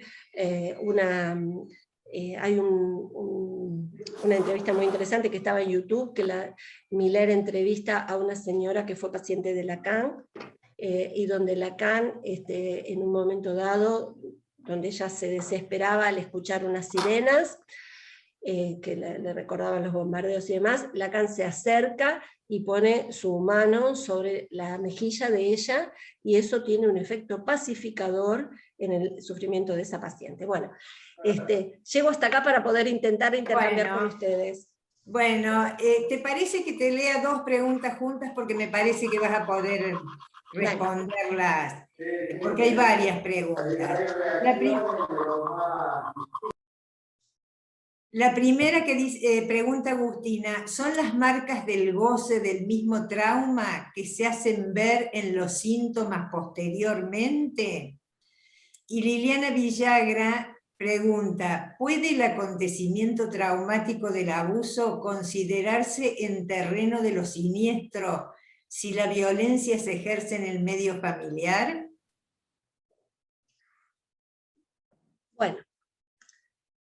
hay una entrevista muy interesante que estaba en YouTube, que Miller entrevista a una señora que fue paciente de Lacan, y donde Lacan, en un momento dado, donde ella se desesperaba al escuchar unas sirenas, que le recordaban los bombardeos y demás, Lacan se acerca y pone su mano sobre la mejilla de ella, y eso tiene un efecto pacificador en el sufrimiento de esa paciente. Bueno, llego hasta acá para poder intentar intercambiar con ustedes. Bueno, ¿te parece que te lea 2 preguntas juntas? Porque me parece que vas a poder responderlas, porque hay varias preguntas. La primera que dice, pregunta Agustina, ¿son las marcas del goce del mismo trauma que se hacen ver en los síntomas posteriormente? Y Liliana Villagra pregunta, ¿puede el acontecimiento traumático del abuso considerarse en terreno de lo siniestro si la violencia se ejerce en el medio familiar? Bueno,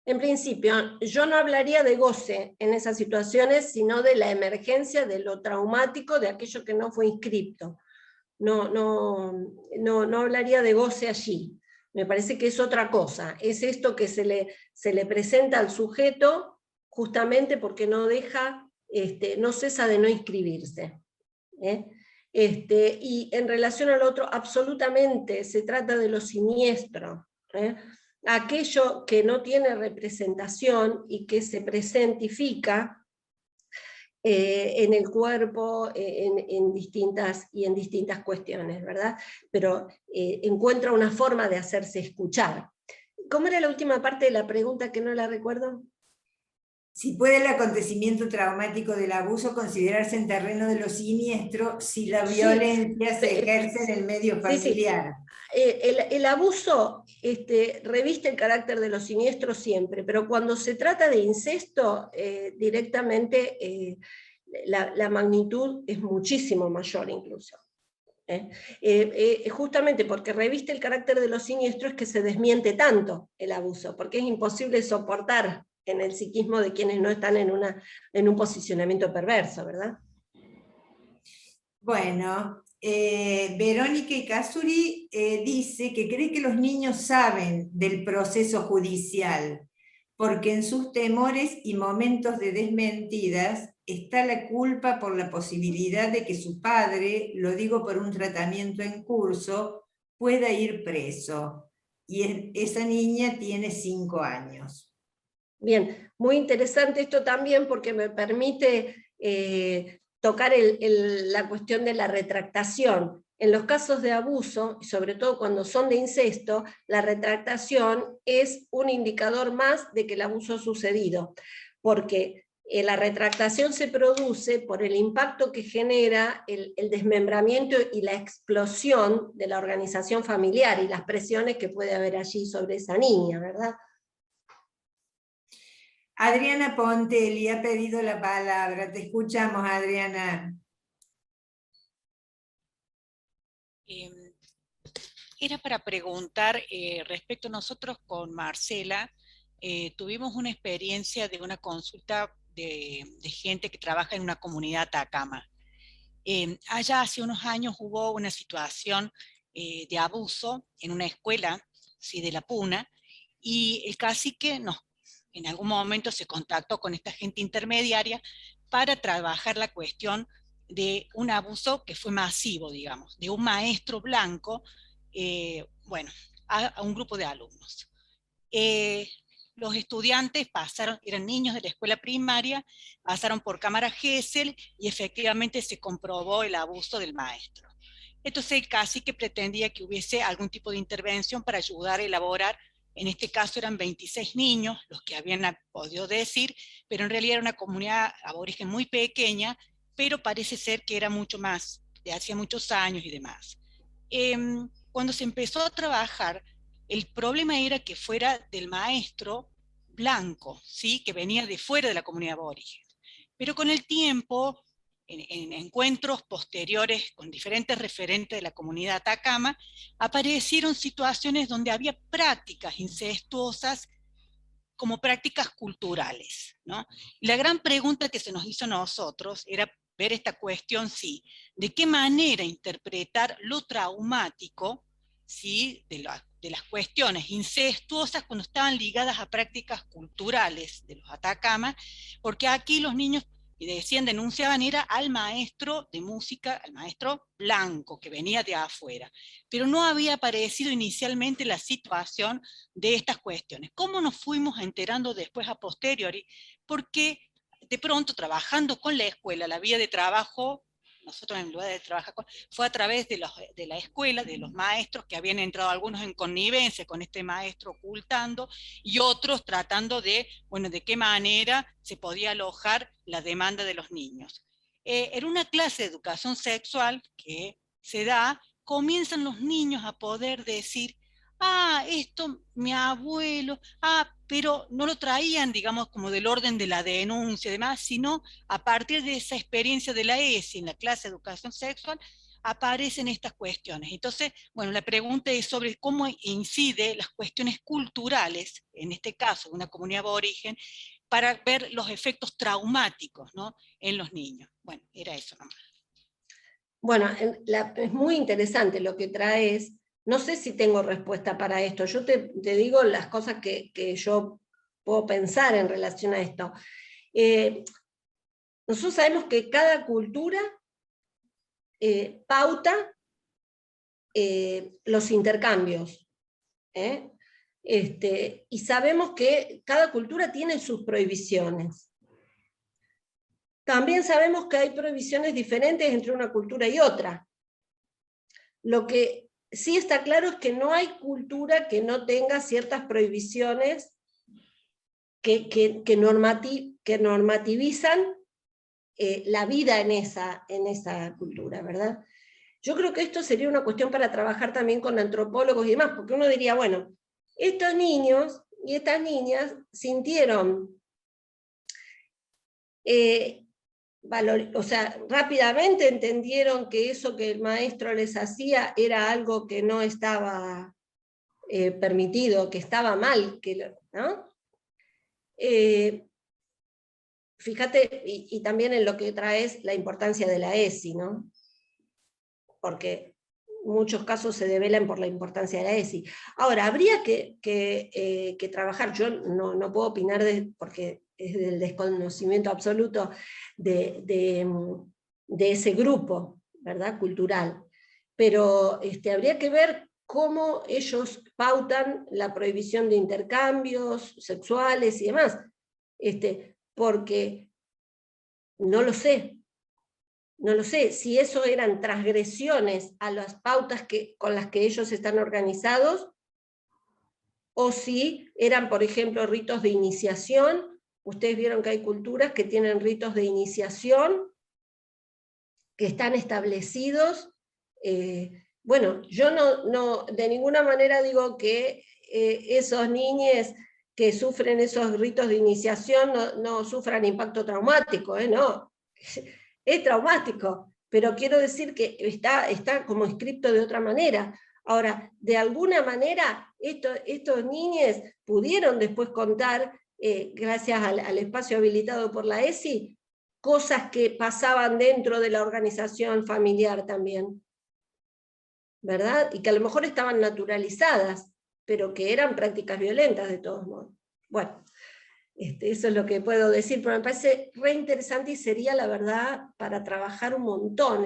en principio, yo no hablaría de goce en esas situaciones, sino de la emergencia de lo traumático, de aquello que no fue inscripto. No hablaría de goce allí. Me parece que es otra cosa. Es esto que se le presenta al sujeto justamente porque no cesa de no inscribirse. Y en relación al otro, absolutamente se trata de lo siniestro. Aquello que no tiene representación y que se presentifica en el cuerpo en distintas cuestiones, ¿verdad? Pero encuentra una forma de hacerse escuchar. ¿Cómo era la última parte de la pregunta que no la recuerdo? Si puede el acontecimiento traumático del abuso considerarse en terreno de lo siniestro si la violencia se ejerce en el medio familiar. Sí. El abuso reviste el carácter de lo siniestro siempre, pero cuando se trata de incesto, directamente la magnitud es muchísimo mayor incluso. Justamente porque reviste el carácter de lo siniestro es que se desmiente tanto el abuso, porque es imposible soportar en el psiquismo de quienes no están en un posicionamiento perverso, ¿verdad? Bueno, Verónica Icazuri dice que cree que los niños saben del proceso judicial, porque en sus temores y momentos de desmentidas está la culpa por la posibilidad de que su padre, lo digo por un tratamiento en curso, pueda ir preso. Y esa niña tiene 5 años. Bien, muy interesante esto también porque me permite tocar la cuestión de la retractación. En los casos de abuso, y sobre todo cuando son de incesto, la retractación es un indicador más de que el abuso ha sucedido, porque la retractación se produce por el impacto que genera el desmembramiento y la explosión de la organización familiar y las presiones que puede haber allí sobre esa niña, ¿verdad? Adriana Pontelli ha pedido la palabra. Te escuchamos, Adriana. Era para preguntar, respecto a nosotros con Marcela, tuvimos una experiencia de una consulta de gente que trabaja en una comunidad Atacama. Allá hace unos años hubo una situación de abuso en una escuela, ¿sí?, de La Puna, y el cacique en algún momento se contactó con esta gente intermediaria para trabajar la cuestión de un abuso que fue masivo, digamos, de un maestro blanco, a un grupo de alumnos. Los estudiantes eran niños de la escuela primaria, pasaron por cámara Gesell y efectivamente se comprobó el abuso del maestro. Entonces el cacique pretendía que hubiese algún tipo de intervención para ayudar a elaborar. En este caso eran 26 niños los que habían podido decir, pero en realidad era una comunidad aborigen muy pequeña, pero parece ser que era mucho más, de hacía muchos años y demás. Cuando se empezó a trabajar, el problema era que fuera del maestro blanco, ¿sí? Que venía de fuera de la comunidad aborigen. Pero con el tiempo, en encuentros posteriores con diferentes referentes de la comunidad atacama, aparecieron situaciones donde había prácticas incestuosas como prácticas culturales, ¿no? Y la gran pregunta que se nos hizo a nosotros era ver esta cuestión, sí, de qué manera interpretar lo traumático, ¿sí? de las cuestiones incestuosas cuando estaban ligadas a prácticas culturales de los atacamas, porque aquí los niños denunciaban era al maestro de música, al maestro blanco que venía de afuera, pero no había aparecido inicialmente la situación de estas cuestiones. ¿Cómo nos fuimos enterando después a posteriori? Porque de pronto trabajando con la escuela, la vía de trabajo, nosotros en lugar de trabajar fue a través de la escuela, de los maestros que habían entrado algunos en connivencia con este maestro ocultando y otros tratando de, bueno, de qué manera se podía alojar la demanda de los niños. En una clase de educación sexual que se da, comienzan los niños a poder decir, ah, esto mi abuelo, pero no lo traían, digamos, como del orden de la denuncia y demás, sino a partir de esa experiencia de la ESI en la clase de educación sexual, aparecen estas cuestiones. Entonces, bueno, la pregunta es sobre cómo incide las cuestiones culturales, en este caso, una comunidad aborigen, para ver los efectos traumáticos, ¿no?, en los niños. Bueno, era eso nomás. Bueno, es muy interesante lo que traes. No sé si tengo respuesta para esto. Yo te digo las cosas que yo puedo pensar en relación a esto. Nosotros sabemos que cada cultura pauta los intercambios. Y sabemos que cada cultura tiene sus prohibiciones. También sabemos que hay prohibiciones diferentes entre una cultura y otra. Lo que sí está claro es que no hay cultura que no tenga ciertas prohibiciones que normativizan la vida en esa cultura, ¿verdad? Yo creo que esto sería una cuestión para trabajar también con antropólogos y demás, porque uno diría, bueno, estos niños y estas niñas sintieron rápidamente entendieron que eso que el maestro les hacía era algo que no estaba permitido, que estaba mal, ¿no? Fíjate, y también en lo que traes la importancia de la ESI, ¿no? Porque muchos casos se develan por la importancia de la ESI. Ahora, habría que trabajar, yo no puedo opinar porque es del desconocimiento absoluto de ese grupo, ¿verdad?, cultural, pero habría que ver cómo ellos pautan la prohibición de intercambios sexuales y demás, porque no lo sé si eso eran transgresiones a las pautas con las que ellos están organizados, o si eran, por ejemplo, ritos de iniciación. Ustedes vieron que hay culturas que tienen ritos de iniciación, que están establecidos. Bueno, yo no de ninguna manera digo que esos niños que sufren esos ritos de iniciación no sufran impacto traumático, no. Es traumático, pero quiero decir que está como escrito de otra manera. Ahora, de alguna manera, estos niños pudieron después contar, gracias al espacio habilitado por la ESI, cosas que pasaban dentro de la organización familiar también, ¿verdad? Y que a lo mejor estaban naturalizadas, pero que eran prácticas violentas de todos modos. Bueno, eso es lo que puedo decir, pero me parece re interesante y sería, la verdad, para trabajar un montón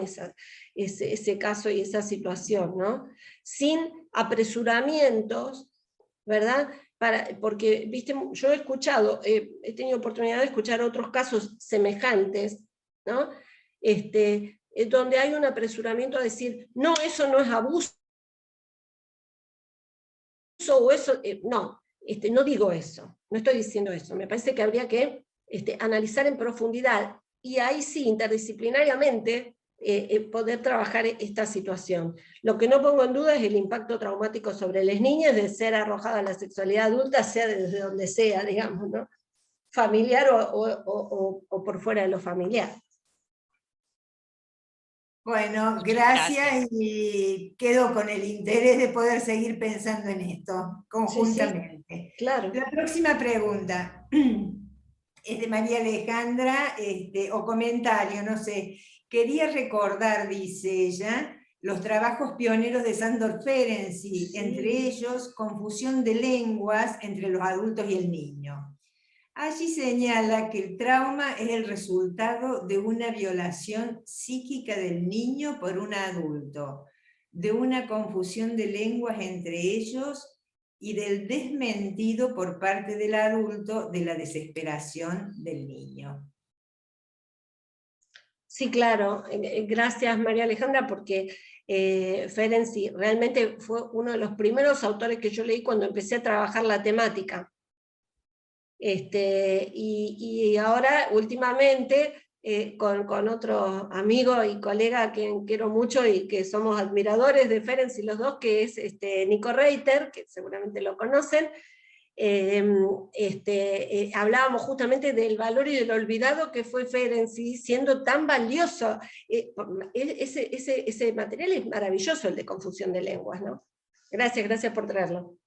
ese caso y esa situación, ¿no? Sin apresuramientos, ¿verdad? Porque, viste, yo he escuchado, he tenido oportunidad de escuchar otros casos semejantes, ¿no? Donde hay un apresuramiento a decir, no, eso no es abuso, o eso, no. No digo eso, no estoy diciendo eso, me parece que habría que analizar en profundidad, y ahí sí, interdisciplinariamente, poder trabajar esta situación. Lo que no pongo en duda es el impacto traumático sobre las niñas de ser arrojada a la sexualidad adulta, sea desde donde sea, digamos, ¿no? Familiar o por fuera de lo familiar. Bueno, Muchas gracias y quedo con el interés de poder seguir pensando en esto conjuntamente. Sí, claro. La próxima pregunta es de María Alejandra, o comentario, no sé. Quería recordar, dice ella, los trabajos pioneros de Sándor Ferenczi, Sí. entre ellos confusión de lenguas entre los adultos y el niño. Allí señala que el trauma es el resultado de una violación psíquica del niño por un adulto, de una confusión de lenguas entre ellos y del desmentido por parte del adulto de la desesperación del niño. Sí, claro. Gracias, María Alejandra, porque Ferenczi realmente fue uno de los primeros autores que yo leí cuando empecé a trabajar la temática. Y ahora, últimamente, con otro amigo y colega a quien quiero mucho y que somos admiradores de Ferenczi los dos, que es Nico Reiter, que seguramente lo conocen, hablábamos justamente del valor y del olvidado que fue Ferenczi, siendo tan valioso. Ese material es maravilloso, el de confusión de lenguas, ¿no? Gracias por traerlo.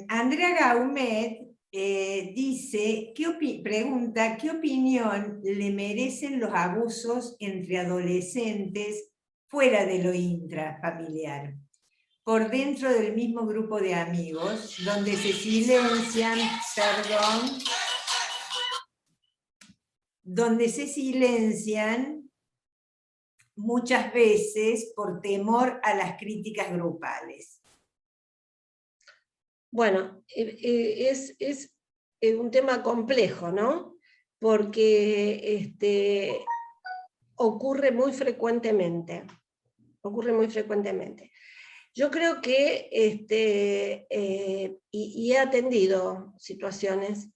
Andrea Gaumet dice, pregunta, ¿qué opinión le merecen los abusos entre adolescentes fuera de lo intrafamiliar? Por dentro del mismo grupo de amigos, donde se silencian, donde se silencian muchas veces por temor a las críticas grupales. Bueno, es un tema complejo, ¿no? Porque ocurre muy frecuentemente. Yo creo que, y he atendido situaciones,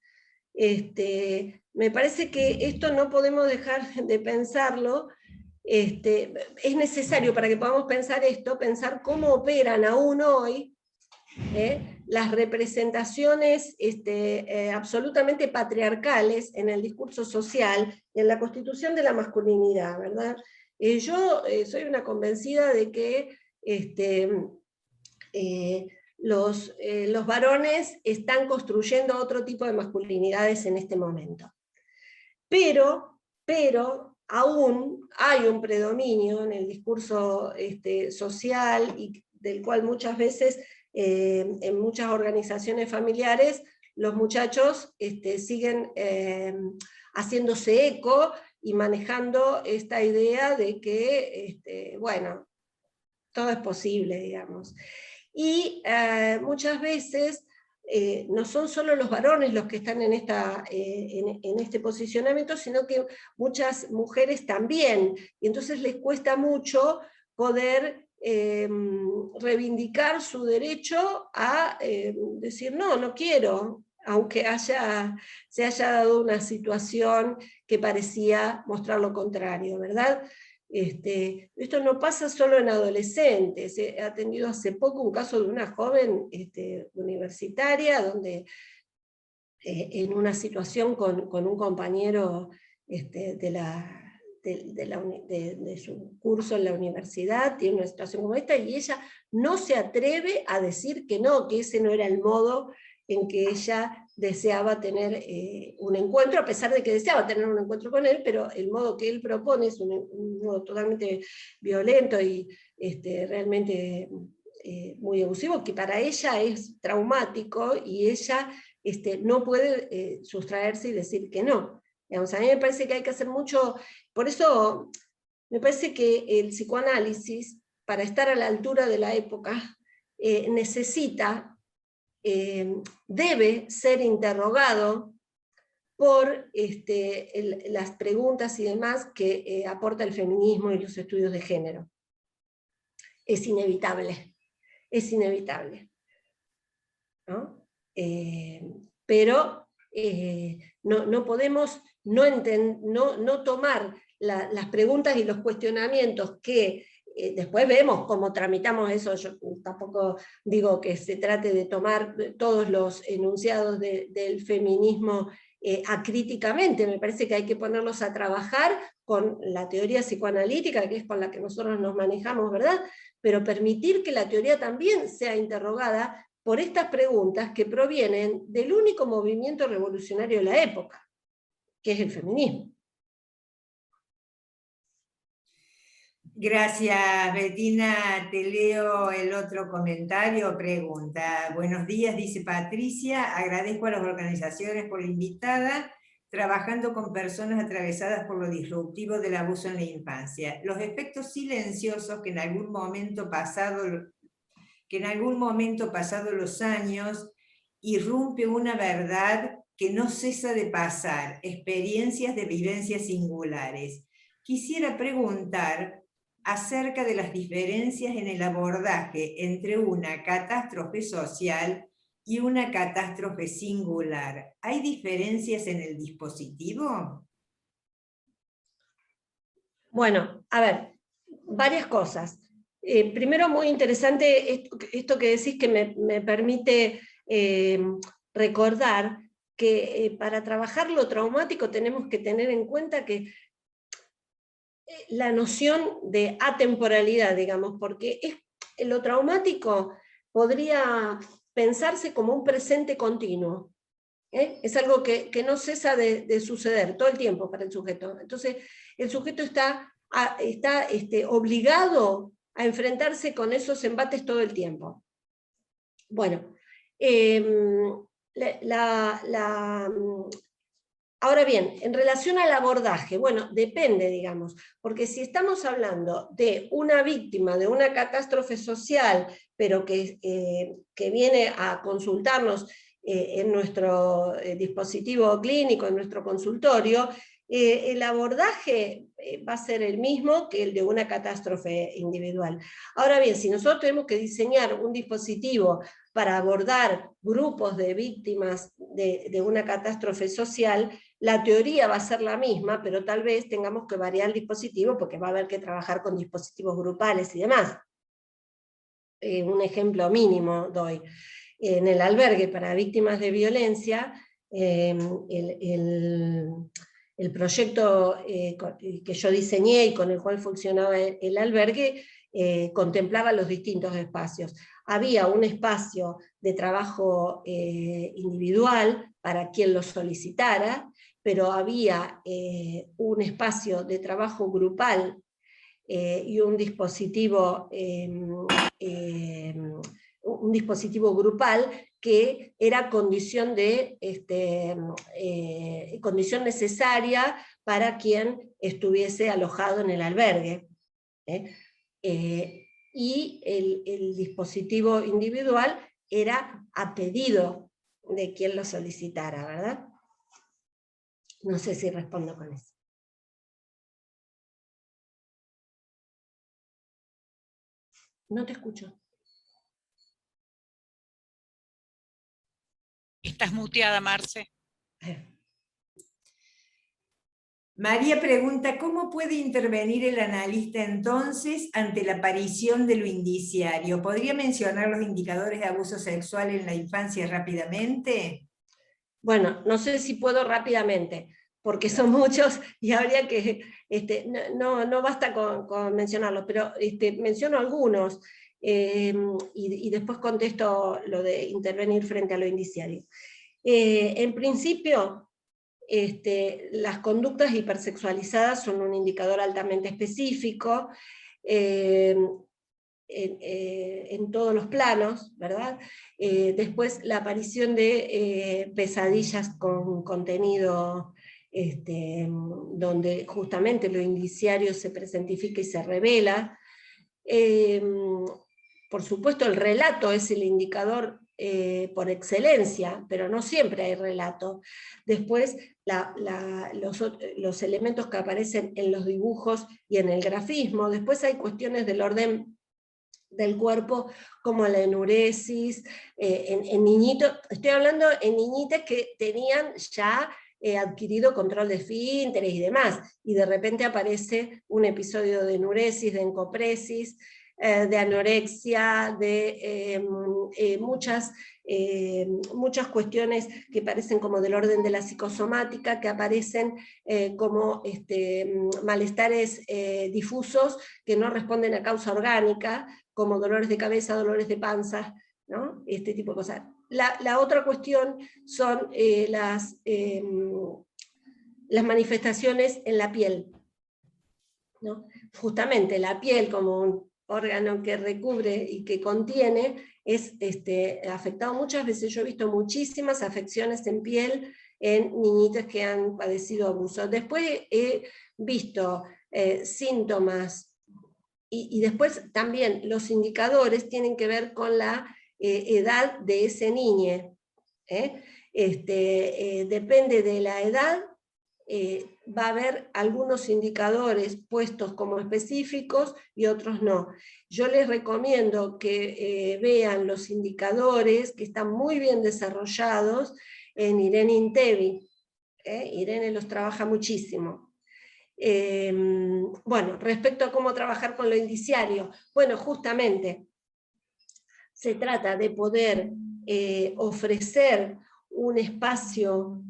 me parece que esto no podemos dejar de pensarlo. Es necesario para que podamos pensar esto, pensar cómo operan aún hoy las representaciones absolutamente patriarcales en el discurso social y en la constitución de la masculinidad, ¿verdad? Yo soy una convencida de que los varones están construyendo otro tipo de masculinidades en este momento. Pero aún hay un predominio en el discurso social, y del cual muchas veces en muchas organizaciones familiares los muchachos siguen haciéndose eco y manejando esta idea de que, bueno, todo es posible, digamos. Y muchas veces no son solo los varones los que están en este posicionamiento, sino que muchas mujeres también, y entonces les cuesta mucho poder reivindicar su derecho a decir no quiero, aunque se haya dado una situación que parecía mostrar lo contrario, ¿verdad? Esto no pasa solo en adolescentes. He atendido hace poco un caso de una joven universitaria, donde en una situación con un compañero de su curso en la universidad, tiene una situación como esta, y ella no se atreve a decir que no, que ese no era el modo en que ella deseaba tener un encuentro, a pesar de que deseaba tener un encuentro con él, pero el modo que él propone es un modo totalmente violento y realmente muy abusivo, que para ella es traumático, y ella no puede sustraerse y decir que no. Digamos, a mí me parece que hay que hacer mucho, por eso me parece que el psicoanálisis, para estar a la altura de la época, necesita, debe ser interrogado por las preguntas y demás que aporta el feminismo y los estudios de género. Es inevitable, ¿no? Pero no podemos no tomar las preguntas y los cuestionamientos que después vemos cómo tramitamos eso. Yo tampoco digo que se trate de tomar todos los enunciados del feminismo acríticamente, me parece que hay que ponerlos a trabajar con la teoría psicoanalítica, que es con la que nosotros nos manejamos, ¿verdad? Pero permitir que la teoría también sea interrogada por estas preguntas que provienen del único movimiento revolucionario de la época, que es el feminismo. Gracias, Bettina. Te leo el otro comentario o pregunta. Buenos días, dice Patricia. Agradezco a las organizaciones por la invitada, trabajando con personas atravesadas por lo disruptivo del abuso en la infancia. Los efectos silenciosos que en algún momento pasado los años irrumpe una verdad que no cesa de pasar, experiencias de vivencias singulares. Quisiera preguntar acerca de las diferencias en el abordaje entre una catástrofe social y una catástrofe singular. ¿Hay diferencias en el dispositivo? Bueno, a ver, varias cosas. Primero, muy interesante esto que decís, que me permite recordar que para trabajar lo traumático tenemos que tener en cuenta que la noción de atemporalidad, digamos, porque lo traumático podría pensarse como un presente continuo. Es algo que no cesa de suceder todo el tiempo para el sujeto. Entonces, el sujeto está obligado a enfrentarse con esos embates todo el tiempo. Bueno, ahora bien, en relación al abordaje, bueno, depende, digamos, porque si estamos hablando de una víctima de una catástrofe social, pero que viene a consultarnos en nuestro dispositivo clínico, en nuestro consultorio, el abordaje va a ser el mismo que el de una catástrofe individual. Ahora bien, si nosotros tenemos que diseñar un dispositivo para abordar grupos de víctimas de una catástrofe social, la teoría va a ser la misma, pero tal vez tengamos que variar el dispositivo porque va a haber que trabajar con dispositivos grupales y demás. Un ejemplo mínimo doy. En el albergue para víctimas de violencia, el proyecto que yo diseñé y con el cual funcionaba el albergue contemplaba los distintos espacios. Había un espacio de trabajo individual para quien lo solicitara, pero había un espacio de trabajo grupal y un dispositivo grupal que era condición necesaria para quien estuviese alojado en el albergue. Y el dispositivo individual era a pedido de quien lo solicitara, ¿verdad? No sé si respondo con eso. No te escucho. Estás muteada, Marce. María pregunta, ¿cómo puede intervenir el analista entonces ante la aparición de lo indiciario? ¿Podría mencionar los indicadores de abuso sexual en la infancia rápidamente? Bueno, no sé si puedo rápidamente, porque son muchos y habría que, no basta con mencionarlos, pero menciono algunos y después contesto lo de intervenir frente a lo indiciario. En principio, las conductas hipersexualizadas son un indicador altamente específico en todos los planos, ¿verdad? Después la aparición de pesadillas con contenido donde justamente lo indiciario se presentifica y se revela. Por supuesto el relato es el indicador por excelencia, pero no siempre hay relato. Después los elementos que aparecen en los dibujos y en el grafismo. Después hay cuestiones del orden del cuerpo, como la enuresis, en niñitos, estoy hablando en niñitas que tenían ya adquirido control de esfínteres y demás, y de repente aparece un episodio de enuresis, de encopresis, de anorexia, de muchas cuestiones que parecen como del orden de la psicosomática, que aparecen como malestares difusos que no responden a causa orgánica, como dolores de cabeza, dolores de panza, ¿no? Este tipo de cosas. La otra cuestión son las manifestaciones en la piel, ¿no? Justamente la piel como un órgano que recubre y que contiene es afectado muchas veces. Yo he visto muchísimas afecciones en piel en niñitas que han padecido abuso. Después he visto síntomas y después también los indicadores tienen que ver con la edad de ese niño. Depende de la edad, va a haber algunos indicadores puestos como específicos y otros no. Yo les recomiendo que vean los indicadores que están muy bien desarrollados en Irene Intevi. Irene los trabaja muchísimo. Bueno, respecto a cómo trabajar con lo indiciario, bueno, justamente se trata de poder ofrecer un espacio,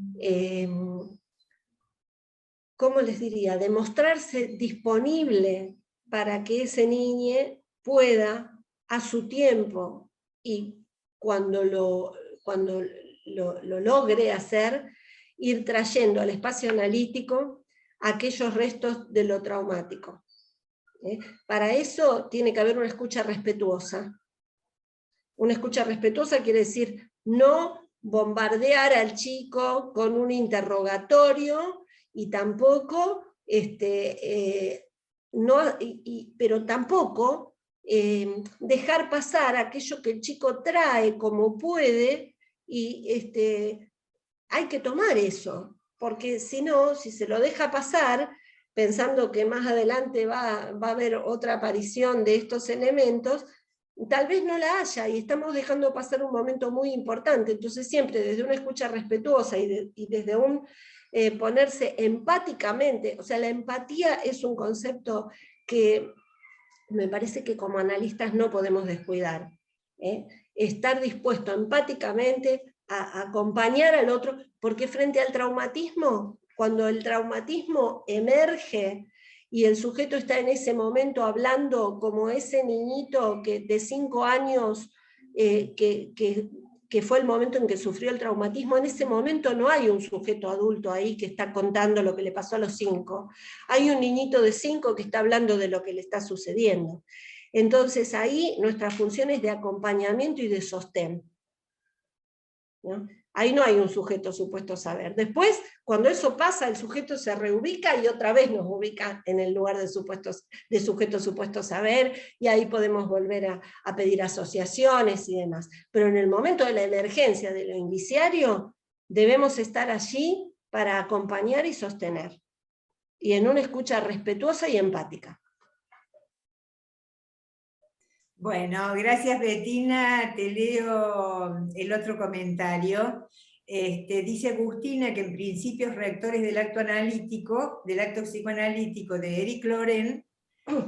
¿cómo les diría?, de mostrarse disponible para que ese niño pueda, a su tiempo, y cuando lo logre hacer, ir trayendo al espacio analítico aquellos restos de lo traumático. Para eso tiene que haber una escucha respetuosa. Una escucha respetuosa quiere decir no bombardear al chico con un interrogatorio, y tampoco, pero tampoco dejar pasar aquello que el chico trae como puede, y hay que tomar eso, porque si no, si se lo deja pasar, pensando que más adelante va a haber otra aparición de estos elementos, tal vez no la haya, y estamos dejando pasar un momento muy importante. Entonces siempre desde una escucha respetuosa y desde un ponerse empáticamente, o sea, la empatía es un concepto que me parece que como analistas no podemos descuidar. Estar dispuesto empáticamente a acompañar al otro, porque frente al traumatismo, cuando el traumatismo emerge y el sujeto está en ese momento hablando como ese niñito de 5 años que fue el momento en que sufrió el traumatismo, en ese momento no hay un sujeto adulto ahí que está contando lo que le pasó a los 5. Hay un niñito de 5 que está hablando de lo que le está sucediendo. Entonces ahí nuestra función es de acompañamiento y de sostén, ¿no? Ahí no hay un sujeto supuesto saber. Después, cuando eso pasa, el sujeto se reubica y otra vez nos ubica en el lugar de sujeto supuesto saber, y ahí podemos volver a pedir asociaciones y demás. Pero en el momento de la emergencia de lo indiciario, debemos estar allí para acompañar y sostener, y en una escucha respetuosa y empática. Bueno, gracias Bettina, te leo el otro comentario. Dice Agustina que en Principios Rectores del acto psicoanalítico de Eric Loren,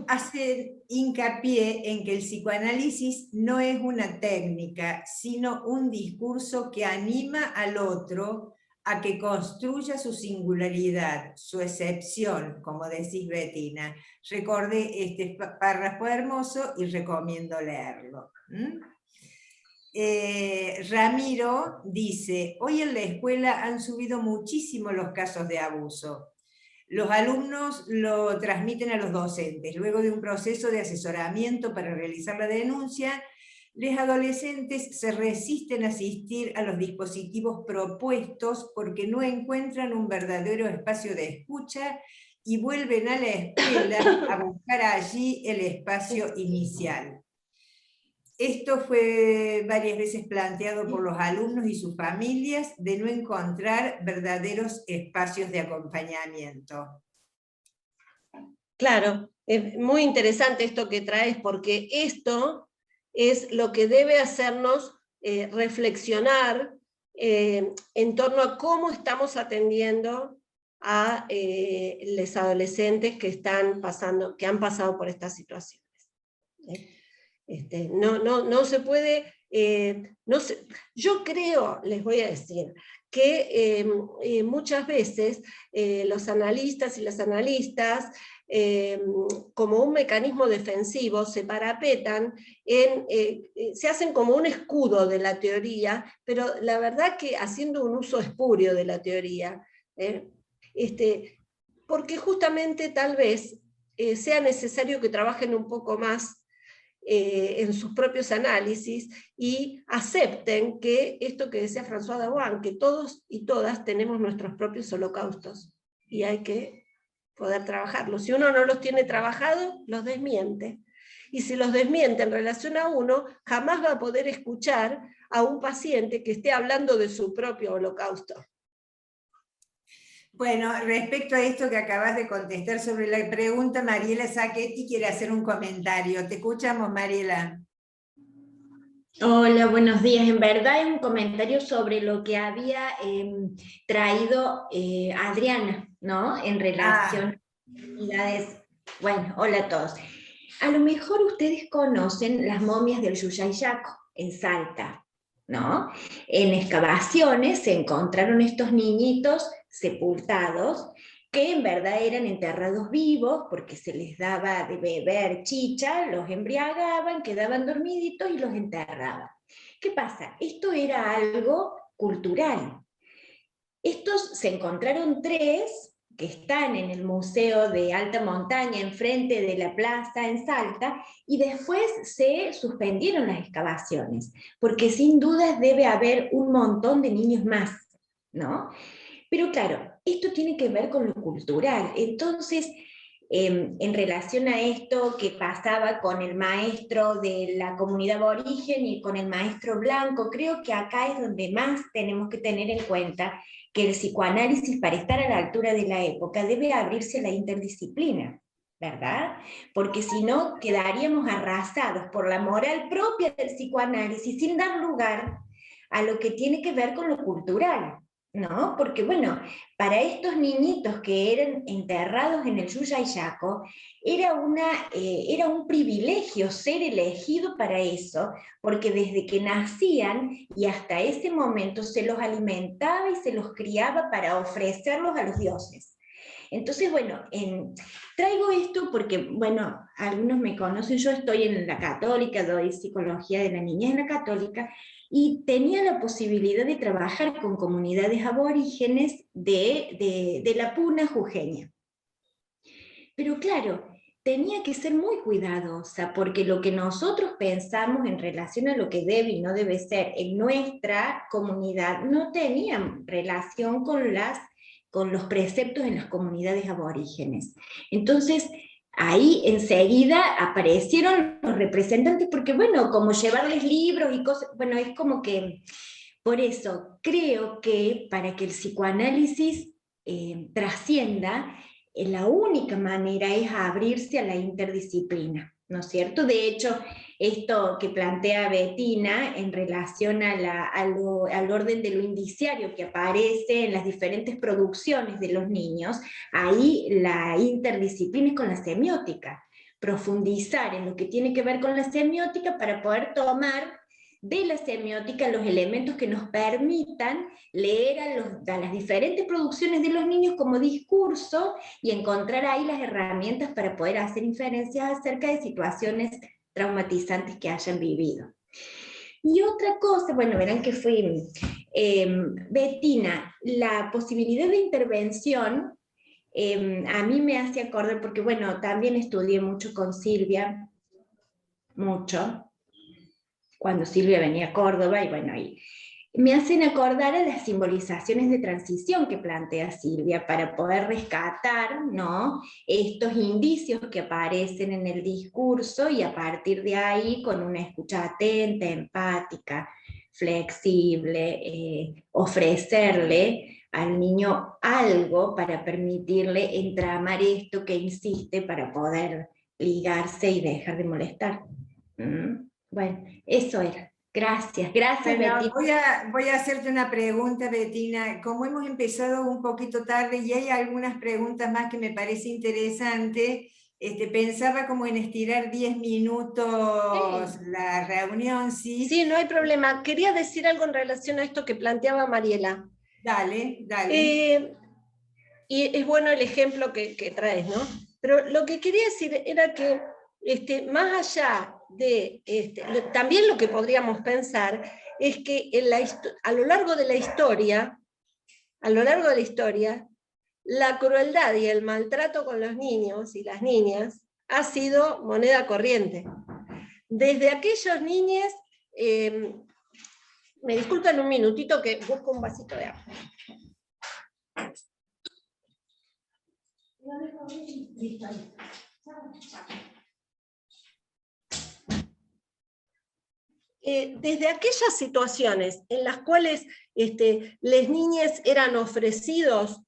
hace hincapié en que el psicoanálisis no es una técnica, sino un discurso que anima al otro a que construya su singularidad, su excepción, como decís Bettina. Recordé este párrafo hermoso y recomiendo leerlo. Ramiro dice, hoy en la escuela han subido muchísimo los casos de abuso. Los alumnos lo transmiten a los docentes. Luego de un proceso de asesoramiento para realizar la denuncia, los adolescentes se resisten a asistir a los dispositivos propuestos porque no encuentran un verdadero espacio de escucha y vuelven a la escuela a buscar allí el espacio inicial. Esto fue varias veces planteado por los alumnos y sus familias, de no encontrar verdaderos espacios de acompañamiento. Claro, es muy interesante esto que traes, porque esto es lo que debe hacernos reflexionar en torno a cómo estamos atendiendo a los adolescentes que han pasado por estas situaciones. No se puede, yo creo, les voy a decir, que muchas veces los analistas y las analistas, como un mecanismo defensivo, se parapetan, se hacen como un escudo de la teoría, pero la verdad que haciendo un uso espurio de la teoría, porque justamente tal vez sea necesario que trabajen un poco más en sus propios análisis y acepten que esto que decía François Dawan, que todos y todas tenemos nuestros propios holocaustos y hay que poder trabajarlos. Si uno no los tiene trabajados, los desmiente. Y si los desmiente en relación a uno, jamás va a poder escuchar a un paciente que esté hablando de su propio holocausto. Bueno, respecto a esto que acabas de contestar sobre la pregunta, Mariela Sacchetti quiere hacer un comentario. Te escuchamos, Mariela. Hola, buenos días. En verdad es un comentario sobre lo que había traído Adriana, ¿no? En relación a comunidades. Bueno, hola a todos. A lo mejor ustedes conocen las momias del Yuyayaco, en Salta, ¿no? En excavaciones se encontraron estos niñitos sepultados que en verdad eran enterrados vivos porque se les daba de beber chicha, los embriagaban, quedaban dormiditos y los enterraban. ¿Qué pasa? Esto era algo cultural. Estos se encontraron 3 que están en el Museo de Alta Montaña, enfrente de la plaza en Salta, y después se suspendieron las excavaciones, porque sin dudas debe haber un montón de niños más, ¿no? Pero claro, esto tiene que ver con lo cultural. Entonces, en relación a esto que pasaba con el maestro de la comunidad aborigen y con el maestro blanco, creo que acá es donde más tenemos que tener en cuenta que el psicoanálisis, para estar a la altura de la época, debe abrirse a la interdisciplina, ¿verdad? Porque si no, quedaríamos arrasados por la moral propia del psicoanálisis sin dar lugar a lo que tiene que ver con lo cultural, ¿no? Porque bueno, para estos niñitos que eran enterrados en el Yuyayaco, era un privilegio ser elegido para eso, porque desde que nacían y hasta ese momento se los alimentaba y se los criaba para ofrecerlos a los dioses. Entonces, bueno, traigo esto porque, bueno, algunos me conocen, yo estoy en la Católica, doy psicología de la niñez en la Católica, y tenía la posibilidad de trabajar con comunidades aborígenes de la Puna jujeña. Pero claro, tenía que ser muy cuidadosa, porque lo que nosotros pensamos en relación a lo que debe y no debe ser en nuestra comunidad no tenía relación con los preceptos en las comunidades aborígenes. Entonces, ahí enseguida aparecieron los representantes, porque bueno, como llevarles libros y cosas, bueno, es como que, por eso, creo que para que el psicoanálisis trascienda, la única manera es abrirse a la interdisciplina, ¿no es cierto? De hecho, esto que plantea Bettina en relación al orden de lo indiciario que aparece en las diferentes producciones de los niños, ahí la interdisciplina es con la semiótica, profundizar en lo que tiene que ver con la semiótica para poder tomar de la semiótica los elementos que nos permitan leer a las diferentes producciones de los niños como discurso y encontrar ahí las herramientas para poder hacer inferencias acerca de situaciones traumatizantes que hayan vivido. Y otra cosa, bueno, verán que fui Bettina, la posibilidad de intervención a mí me hace acordar, porque bueno, también estudié mucho con Silvia, mucho, cuando Silvia venía a Córdoba, y bueno, ahí me hacen acordar a las simbolizaciones de transición que plantea Silvia para poder rescatar, ¿no?, estos indicios que aparecen en el discurso y a partir de ahí, con una escucha atenta, empática, flexible, ofrecerle al niño algo para permitirle entramar esto que insiste para poder ligarse y dejar de molestar. Bueno, eso era. Gracias, gracias, Bueno, Bettina. voy a hacerte una pregunta, Bettina. Como hemos empezado un poquito tarde y hay algunas preguntas más que me parece interesante, pensaba como en estirar 10 minutos Sí. la reunión, ¿sí? Sí, no hay problema. Quería decir algo en relación a esto que planteaba Mariela. Dale, dale. Y es bueno el ejemplo que traes, ¿no? Pero lo que quería decir era que más allá de, también lo que podríamos pensar es que a lo largo de la historia, la crueldad y el maltrato con los niños y las niñas ha sido moneda corriente. Desde aquellos niños, me disculpan un minutito que busco un vasito de agua. Desde aquellas situaciones en las cuales las niñas eran ofrecidos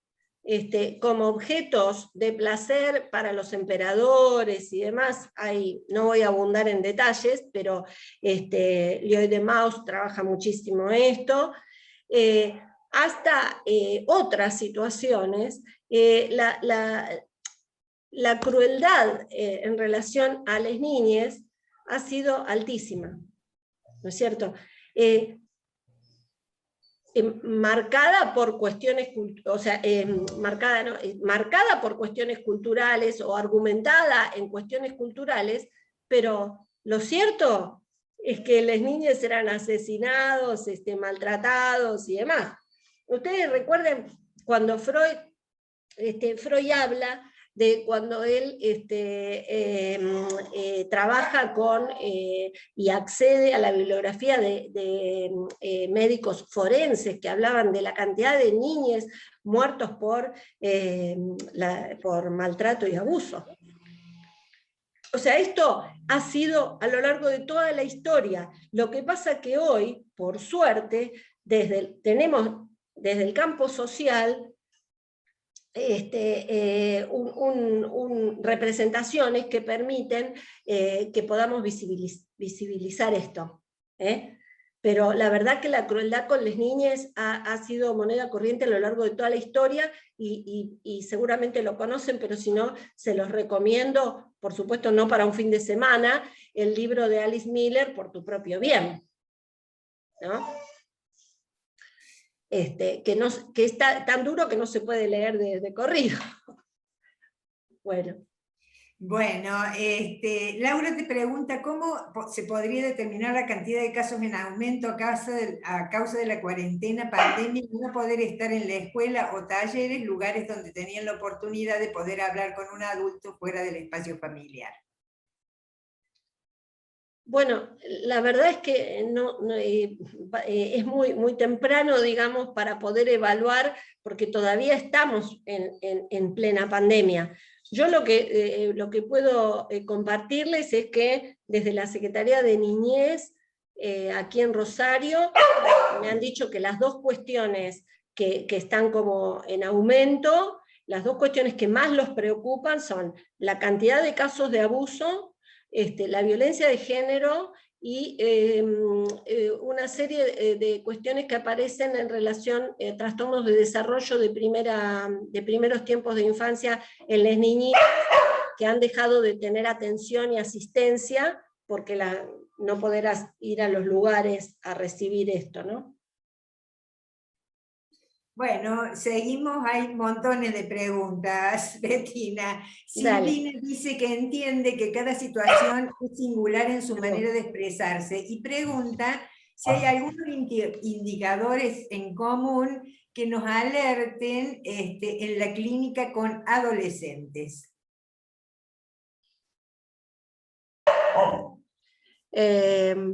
como objetos de placer para los emperadores y demás, no voy a abundar en detalles, pero Lloyd de Maus trabaja muchísimo esto, hasta otras situaciones, la crueldad en relación a las niñas ha sido altísima, ¿no es cierto? Marcada por cuestiones, marcada por cuestiones culturales o argumentada en cuestiones culturales, pero lo cierto es que las niñas eran asesinados, maltratados y demás. Ustedes recuerden cuando Freud habla de cuando él trabaja con y accede a la bibliografía de médicos forenses que hablaban de la cantidad de niños muertos por maltrato y abuso. O sea, esto ha sido a lo largo de toda la historia. Lo que pasa que hoy, por suerte, tenemos desde el campo social representaciones que permiten que podamos visibilizar esto. Pero la verdad que la crueldad con las niñas ha sido moneda corriente a lo largo de toda la historia, y seguramente lo conocen, pero si no, se los recomiendo, por supuesto no para un fin de semana, el libro de Alice Miller, Por tu propio bien, ¿no? Que está tan duro que no se puede leer de corrido. Bueno. Bueno, Laura te pregunta cómo se podría determinar la cantidad de casos en aumento a causa de la cuarentena, pandemia, y no poder estar en la escuela o talleres, lugares donde tenían la oportunidad de poder hablar con un adulto fuera del espacio familiar. Bueno, la verdad es que es muy temprano, digamos, para poder evaluar, porque todavía estamos en plena pandemia. Yo lo que puedo compartirles es que desde la Secretaría de Niñez, aquí en Rosario, me han dicho que las dos cuestiones que están como en aumento, las dos cuestiones que más los preocupan son la cantidad de casos de abuso, la violencia de género y una serie de cuestiones que aparecen en relación a trastornos de desarrollo de primeros tiempos de infancia en las niñitas, que han dejado de tener atención y asistencia porque no podrás ir a los lugares a recibir esto, ¿no? Bueno, seguimos, hay montones de preguntas, Bettina. Silvina dice que entiende que cada situación es singular en su manera de expresarse y pregunta si hay algunos indicadores en común que nos alerten en la clínica con adolescentes.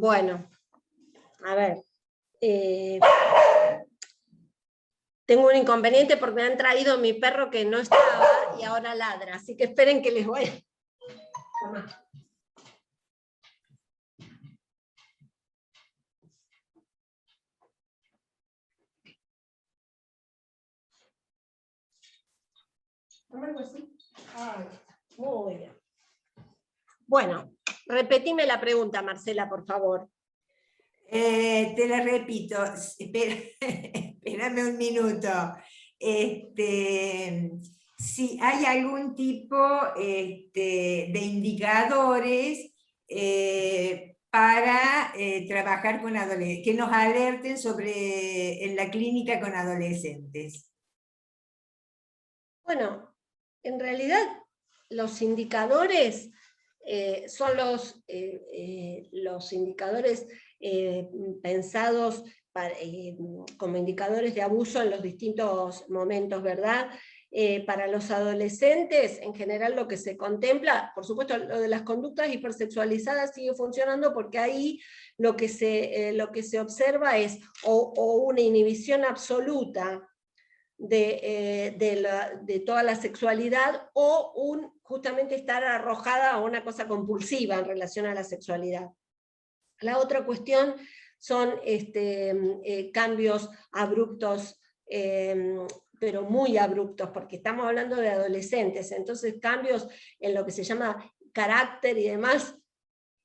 Bueno, a ver. Tengo un inconveniente porque me han traído mi perro que no estaba y ahora ladra, así que esperen que les voy a... Tomá. Algo así. Ay, muy bien. Bueno, repetime la pregunta, Marcela, por favor. Te la repito, espérame un minuto. Si hay algún tipo de indicadores para trabajar con adolescentes, que nos alerten en la clínica con adolescentes. Bueno, en realidad los indicadores son los indicadores pensados como indicadores de abuso en los distintos momentos, ¿verdad? Para los adolescentes, en general lo que se contempla, por supuesto lo de las conductas hipersexualizadas sigue funcionando porque ahí lo que se observa es o una inhibición absoluta de toda la sexualidad o justamente estar arrojada a una cosa compulsiva en relación a la sexualidad. La otra cuestión son cambios abruptos, pero muy abruptos, porque estamos hablando de adolescentes, entonces cambios en lo que se llama carácter y demás,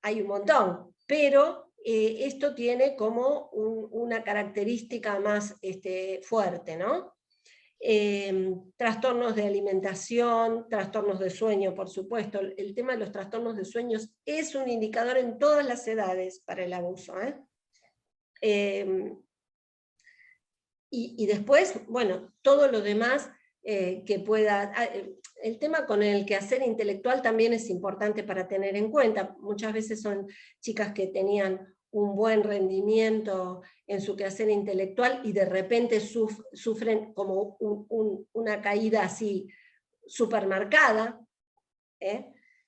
hay un montón, pero esto tiene como una característica más fuerte, ¿no? Trastornos de alimentación, trastornos de sueño, por supuesto. El tema de los trastornos de sueños es un indicador en todas las edades para el abuso. Y después, bueno, todo lo demás que pueda... El tema con el quehacer intelectual también es importante para tener en cuenta. Muchas veces son chicas que tenían un buen rendimiento en su quehacer intelectual y de repente sufren como una caída así supermarcada,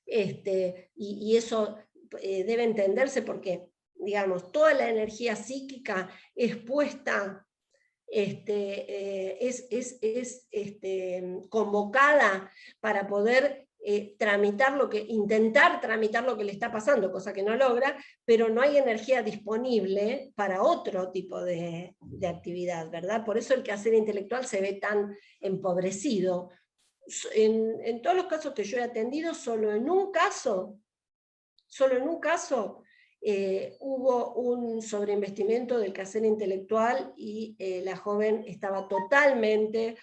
y eso debe entenderse porque, digamos, toda la energía psíquica es puesta, convocada para poder intentar tramitar lo que le está pasando, cosa que no logra, pero no hay energía disponible para otro tipo de actividad, ¿verdad? Por eso el quehacer intelectual se ve tan empobrecido. En todos los casos que yo he atendido, solo en un caso hubo un sobreinvestimiento del quehacer intelectual y la joven estaba totalmente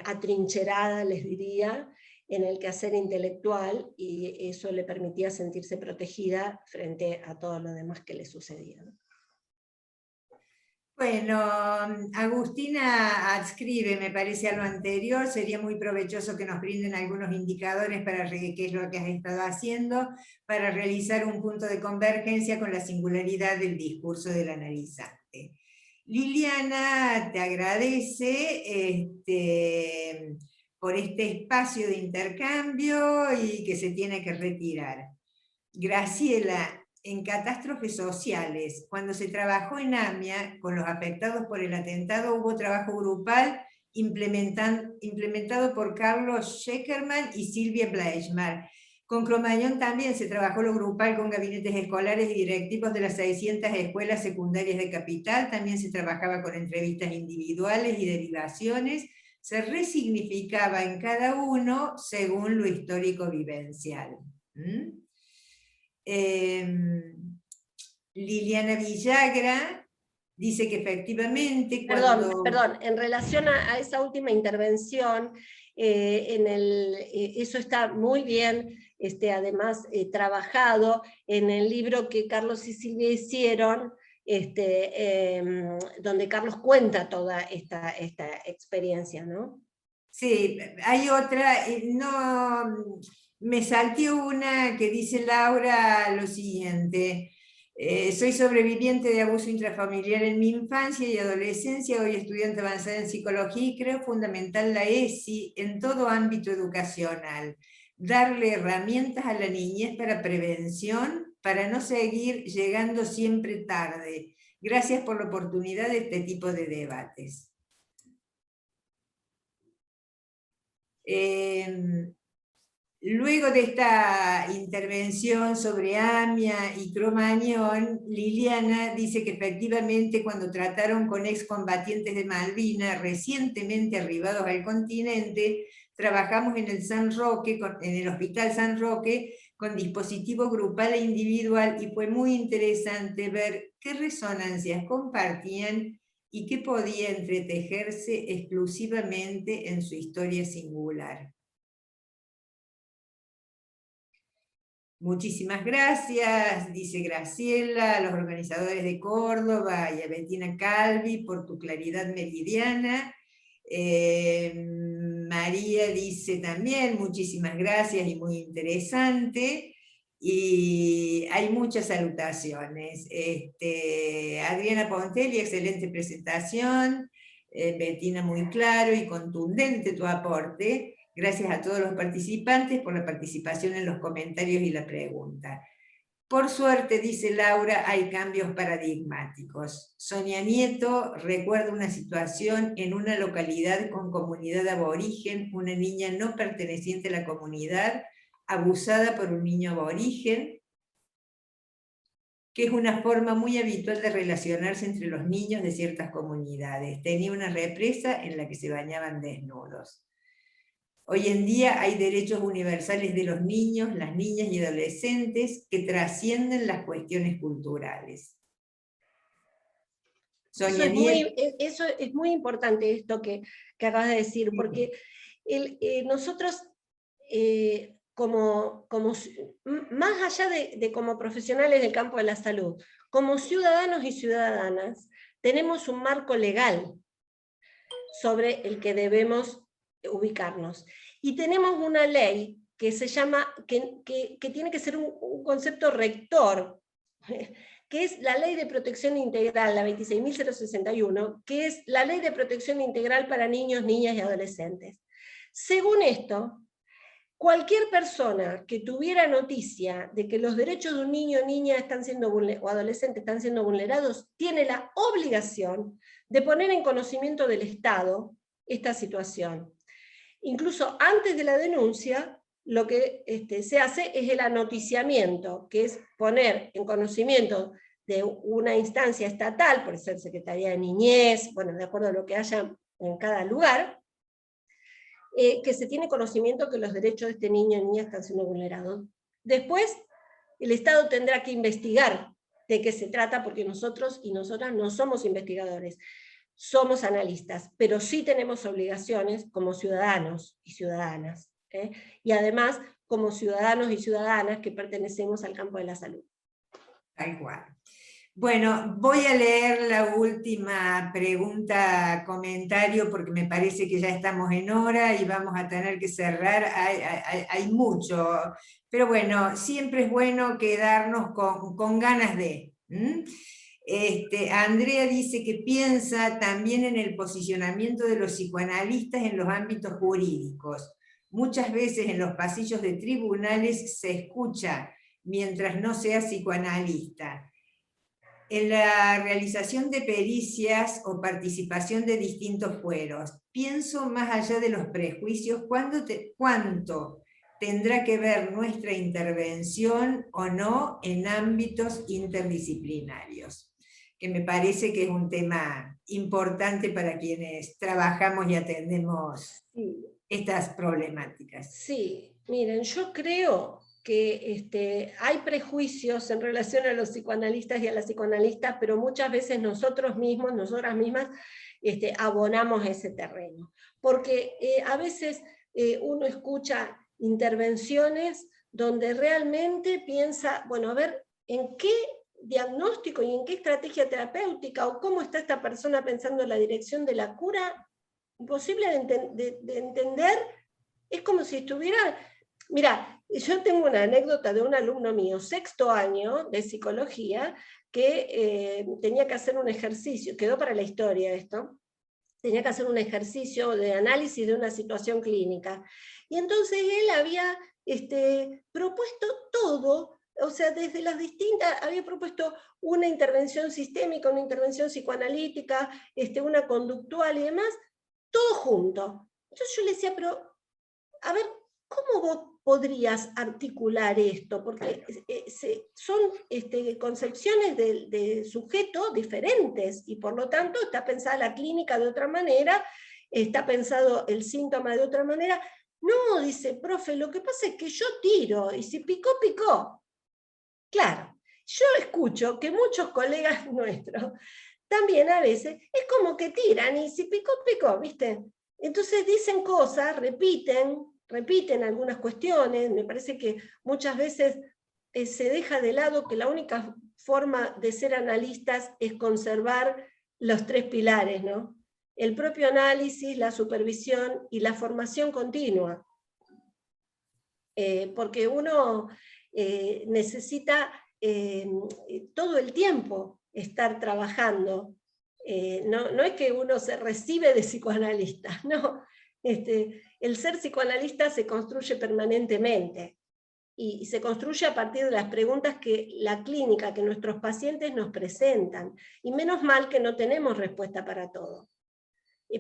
atrincherada, les diría, en el quehacer intelectual, y eso le permitía sentirse protegida frente a todo lo demás que le sucedía, ¿no? Bueno, Agustina adscribe, me parece, a lo anterior. Sería muy provechoso que nos brinden algunos indicadores para qué es lo que has estado haciendo, para realizar un punto de convergencia con la singularidad del discurso del analizante. Liliana te agradece por este espacio de intercambio y que se tiene que retirar. Graciela, en catástrofes sociales, cuando se trabajó en AMIA con los afectados por el atentado, hubo trabajo grupal implementado por Carlos Scheckerman y Silvia Bleichmar. Con Cromañón también se trabajó lo grupal con gabinetes escolares y directivos de las 600 escuelas secundarias de Capital. También se trabajaba con entrevistas individuales y derivaciones. Se resignificaba en cada uno según lo histórico vivencial. Liliana Villagra dice que efectivamente Perdón, en relación a esa última intervención, eso está muy bien, además trabajado en el libro que Carlos y Silvia hicieron, donde Carlos cuenta toda esta experiencia, ¿no? Sí, hay otra, no, me salté una que dice Laura lo siguiente: soy sobreviviente de abuso intrafamiliar en mi infancia y adolescencia, hoy estudiante avanzada en psicología, y creo fundamental la ESI en todo ámbito educacional, darle herramientas a la niñez para prevención, para no seguir llegando siempre tarde. Gracias por la oportunidad de este tipo de debates. Luego de esta intervención sobre AMIA y Cromañón, Liliana dice que efectivamente cuando trataron con excombatientes de Malvinas recientemente arribados al continente, trabajamos en el San Roque, en el Hospital San Roque, con dispositivo grupal e individual, y fue muy interesante ver qué resonancias compartían y qué podía entretejerse exclusivamente en su historia singular. Muchísimas gracias, dice Graciela, a los organizadores de Córdoba y a Bettina Calvi por tu claridad meridiana. María dice también, muchísimas gracias y muy interesante. Y hay muchas salutaciones. Adriana Pontelli, excelente presentación. Bettina, muy claro y contundente tu aporte. Gracias a todos los participantes por la participación en los comentarios y la pregunta. Por suerte, dice Laura, hay cambios paradigmáticos. Sonia Nieto recuerda una situación en una localidad con comunidad aborigen, una niña no perteneciente a la comunidad, abusada por un niño aborigen, que es una forma muy habitual de relacionarse entre los niños de ciertas comunidades. Tenía una represa en la que se bañaban desnudos. Hoy en día hay derechos universales de los niños, las niñas y adolescentes que trascienden las cuestiones culturales. Eso es muy importante esto que acabas de decir, porque nosotros, más allá de como profesionales del campo de la salud, como ciudadanos y ciudadanas, tenemos un marco legal sobre el que debemos ubicarnos. Y tenemos una ley que se llama, que tiene que ser un concepto rector, que es la Ley de Protección Integral, la 26.061, que es la Ley de Protección Integral para niños, niñas y adolescentes. Según esto, cualquier persona que tuviera noticia de que los derechos de un niño o niña o adolescente están siendo vulnerados, tiene la obligación de poner en conocimiento del Estado esta situación. Incluso antes de la denuncia, lo que se hace es el anoticiamiento, que es poner en conocimiento de una instancia estatal, por ser Secretaría de Niñez, bueno, de acuerdo a lo que haya en cada lugar, que se tiene conocimiento que los derechos de este niño o niña están siendo vulnerados. Después, el Estado tendrá que investigar de qué se trata, porque nosotros y nosotras no somos investigadores, somos analistas, pero sí tenemos obligaciones como ciudadanos y ciudadanas, y además como ciudadanos y ciudadanas que pertenecemos al campo de la salud. Tal cual. Bueno, voy a leer la última pregunta, comentario, porque me parece que ya estamos en hora y vamos a tener que cerrar, hay mucho, pero bueno, siempre es bueno quedarnos con ganas de... Andrea dice que piensa también en el posicionamiento de los psicoanalistas en los ámbitos jurídicos. Muchas veces en los pasillos de tribunales se escucha mientras no sea psicoanalista. En la realización de pericias o participación de distintos fueros, pienso más allá de los prejuicios, ¿cuánto tendrá que ver nuestra intervención o no en ámbitos interdisciplinarios? Que me parece que es un tema importante para quienes trabajamos y atendemos estas problemáticas. Sí, miren, yo creo que hay prejuicios en relación a los psicoanalistas y a las psicoanalistas, pero muchas veces nosotros mismos, nosotras mismas, abonamos ese terreno. Porque a veces uno escucha intervenciones donde realmente piensa, bueno, a ver, ¿en qué diagnóstico y en qué estrategia terapéutica o cómo está esta persona pensando en la dirección de la cura? Imposible de entender, es como si estuviera... Mira, yo tengo una anécdota de un alumno mío, 6º año de psicología, que tenía que hacer un ejercicio, quedó para la historia esto, tenía que hacer un ejercicio de análisis de una situación clínica. Y entonces él había propuesto todo, o sea, desde las distintas, había propuesto una intervención sistémica, una intervención psicoanalítica, una conductual y demás, todo junto. Entonces yo le decía, pero, a ver, ¿cómo vos podrías articular esto? Porque son concepciones de sujeto diferentes, y por lo tanto está pensada la clínica de otra manera, está pensado el síntoma de otra manera. No, dice, profe, lo que pasa es que yo tiro, y si picó, picó. Claro, yo escucho que muchos colegas nuestros también a veces es como que tiran, y si picó, picó, ¿viste? Entonces dicen cosas, repiten algunas cuestiones. Me parece que muchas veces se deja de lado que la única forma de ser analistas es conservar los 3 pilares, ¿no? El propio análisis, la supervisión y la formación continua. Porque uno necesita todo el tiempo estar trabajando. No es que uno se recibe de psicoanalista, no. El ser psicoanalista se construye permanentemente, y se construye a partir de las preguntas que la clínica, que nuestros pacientes nos presentan, y menos mal que no tenemos respuesta para todo.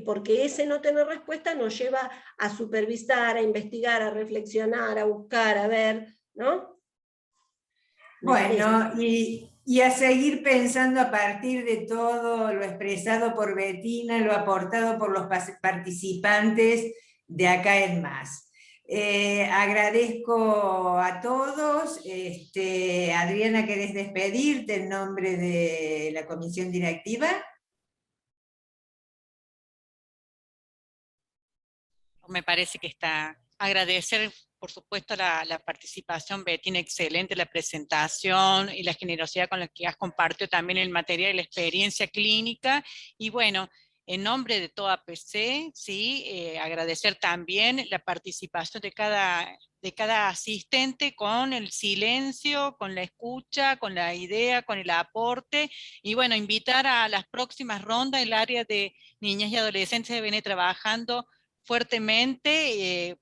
Porque ese no tener respuesta nos lleva a supervisar, a investigar, a reflexionar, a buscar, a ver, ¿no? Bueno, y a seguir pensando a partir de todo lo expresado por Bettina, lo aportado por los participantes de acá en más. Agradezco a todos. Adriana, ¿querés despedirte en nombre de la comisión directiva? Me parece que está. Agradecer, por supuesto, la participación, Bettina, excelente la presentación y la generosidad con la que has compartido también el material y la experiencia clínica. Y bueno, en nombre de toda APC, ¿sí? Agradecer también la participación de cada asistente, con el silencio, con la escucha, con la idea, con el aporte. Y bueno, invitar a las próximas rondas. El área de niñas y adolescentes viene trabajando fuertemente,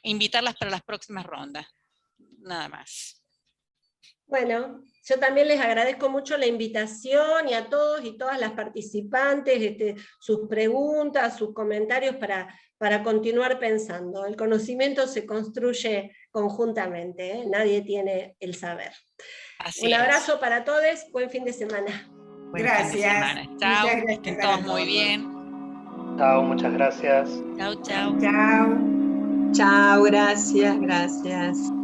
invitarlas para las próximas rondas. Nada más. Bueno, yo también les agradezco mucho la invitación, y a todos y todas las participantes, sus preguntas, sus comentarios para continuar pensando. El conocimiento se construye conjuntamente, nadie tiene el saber. Un abrazo para todos, buen fin de semana. Gracias. Fin de semana. Chao, que estén todos muy bien. Chao, muchas gracias. Chao, chao. Chao. Chao, gracias, gracias.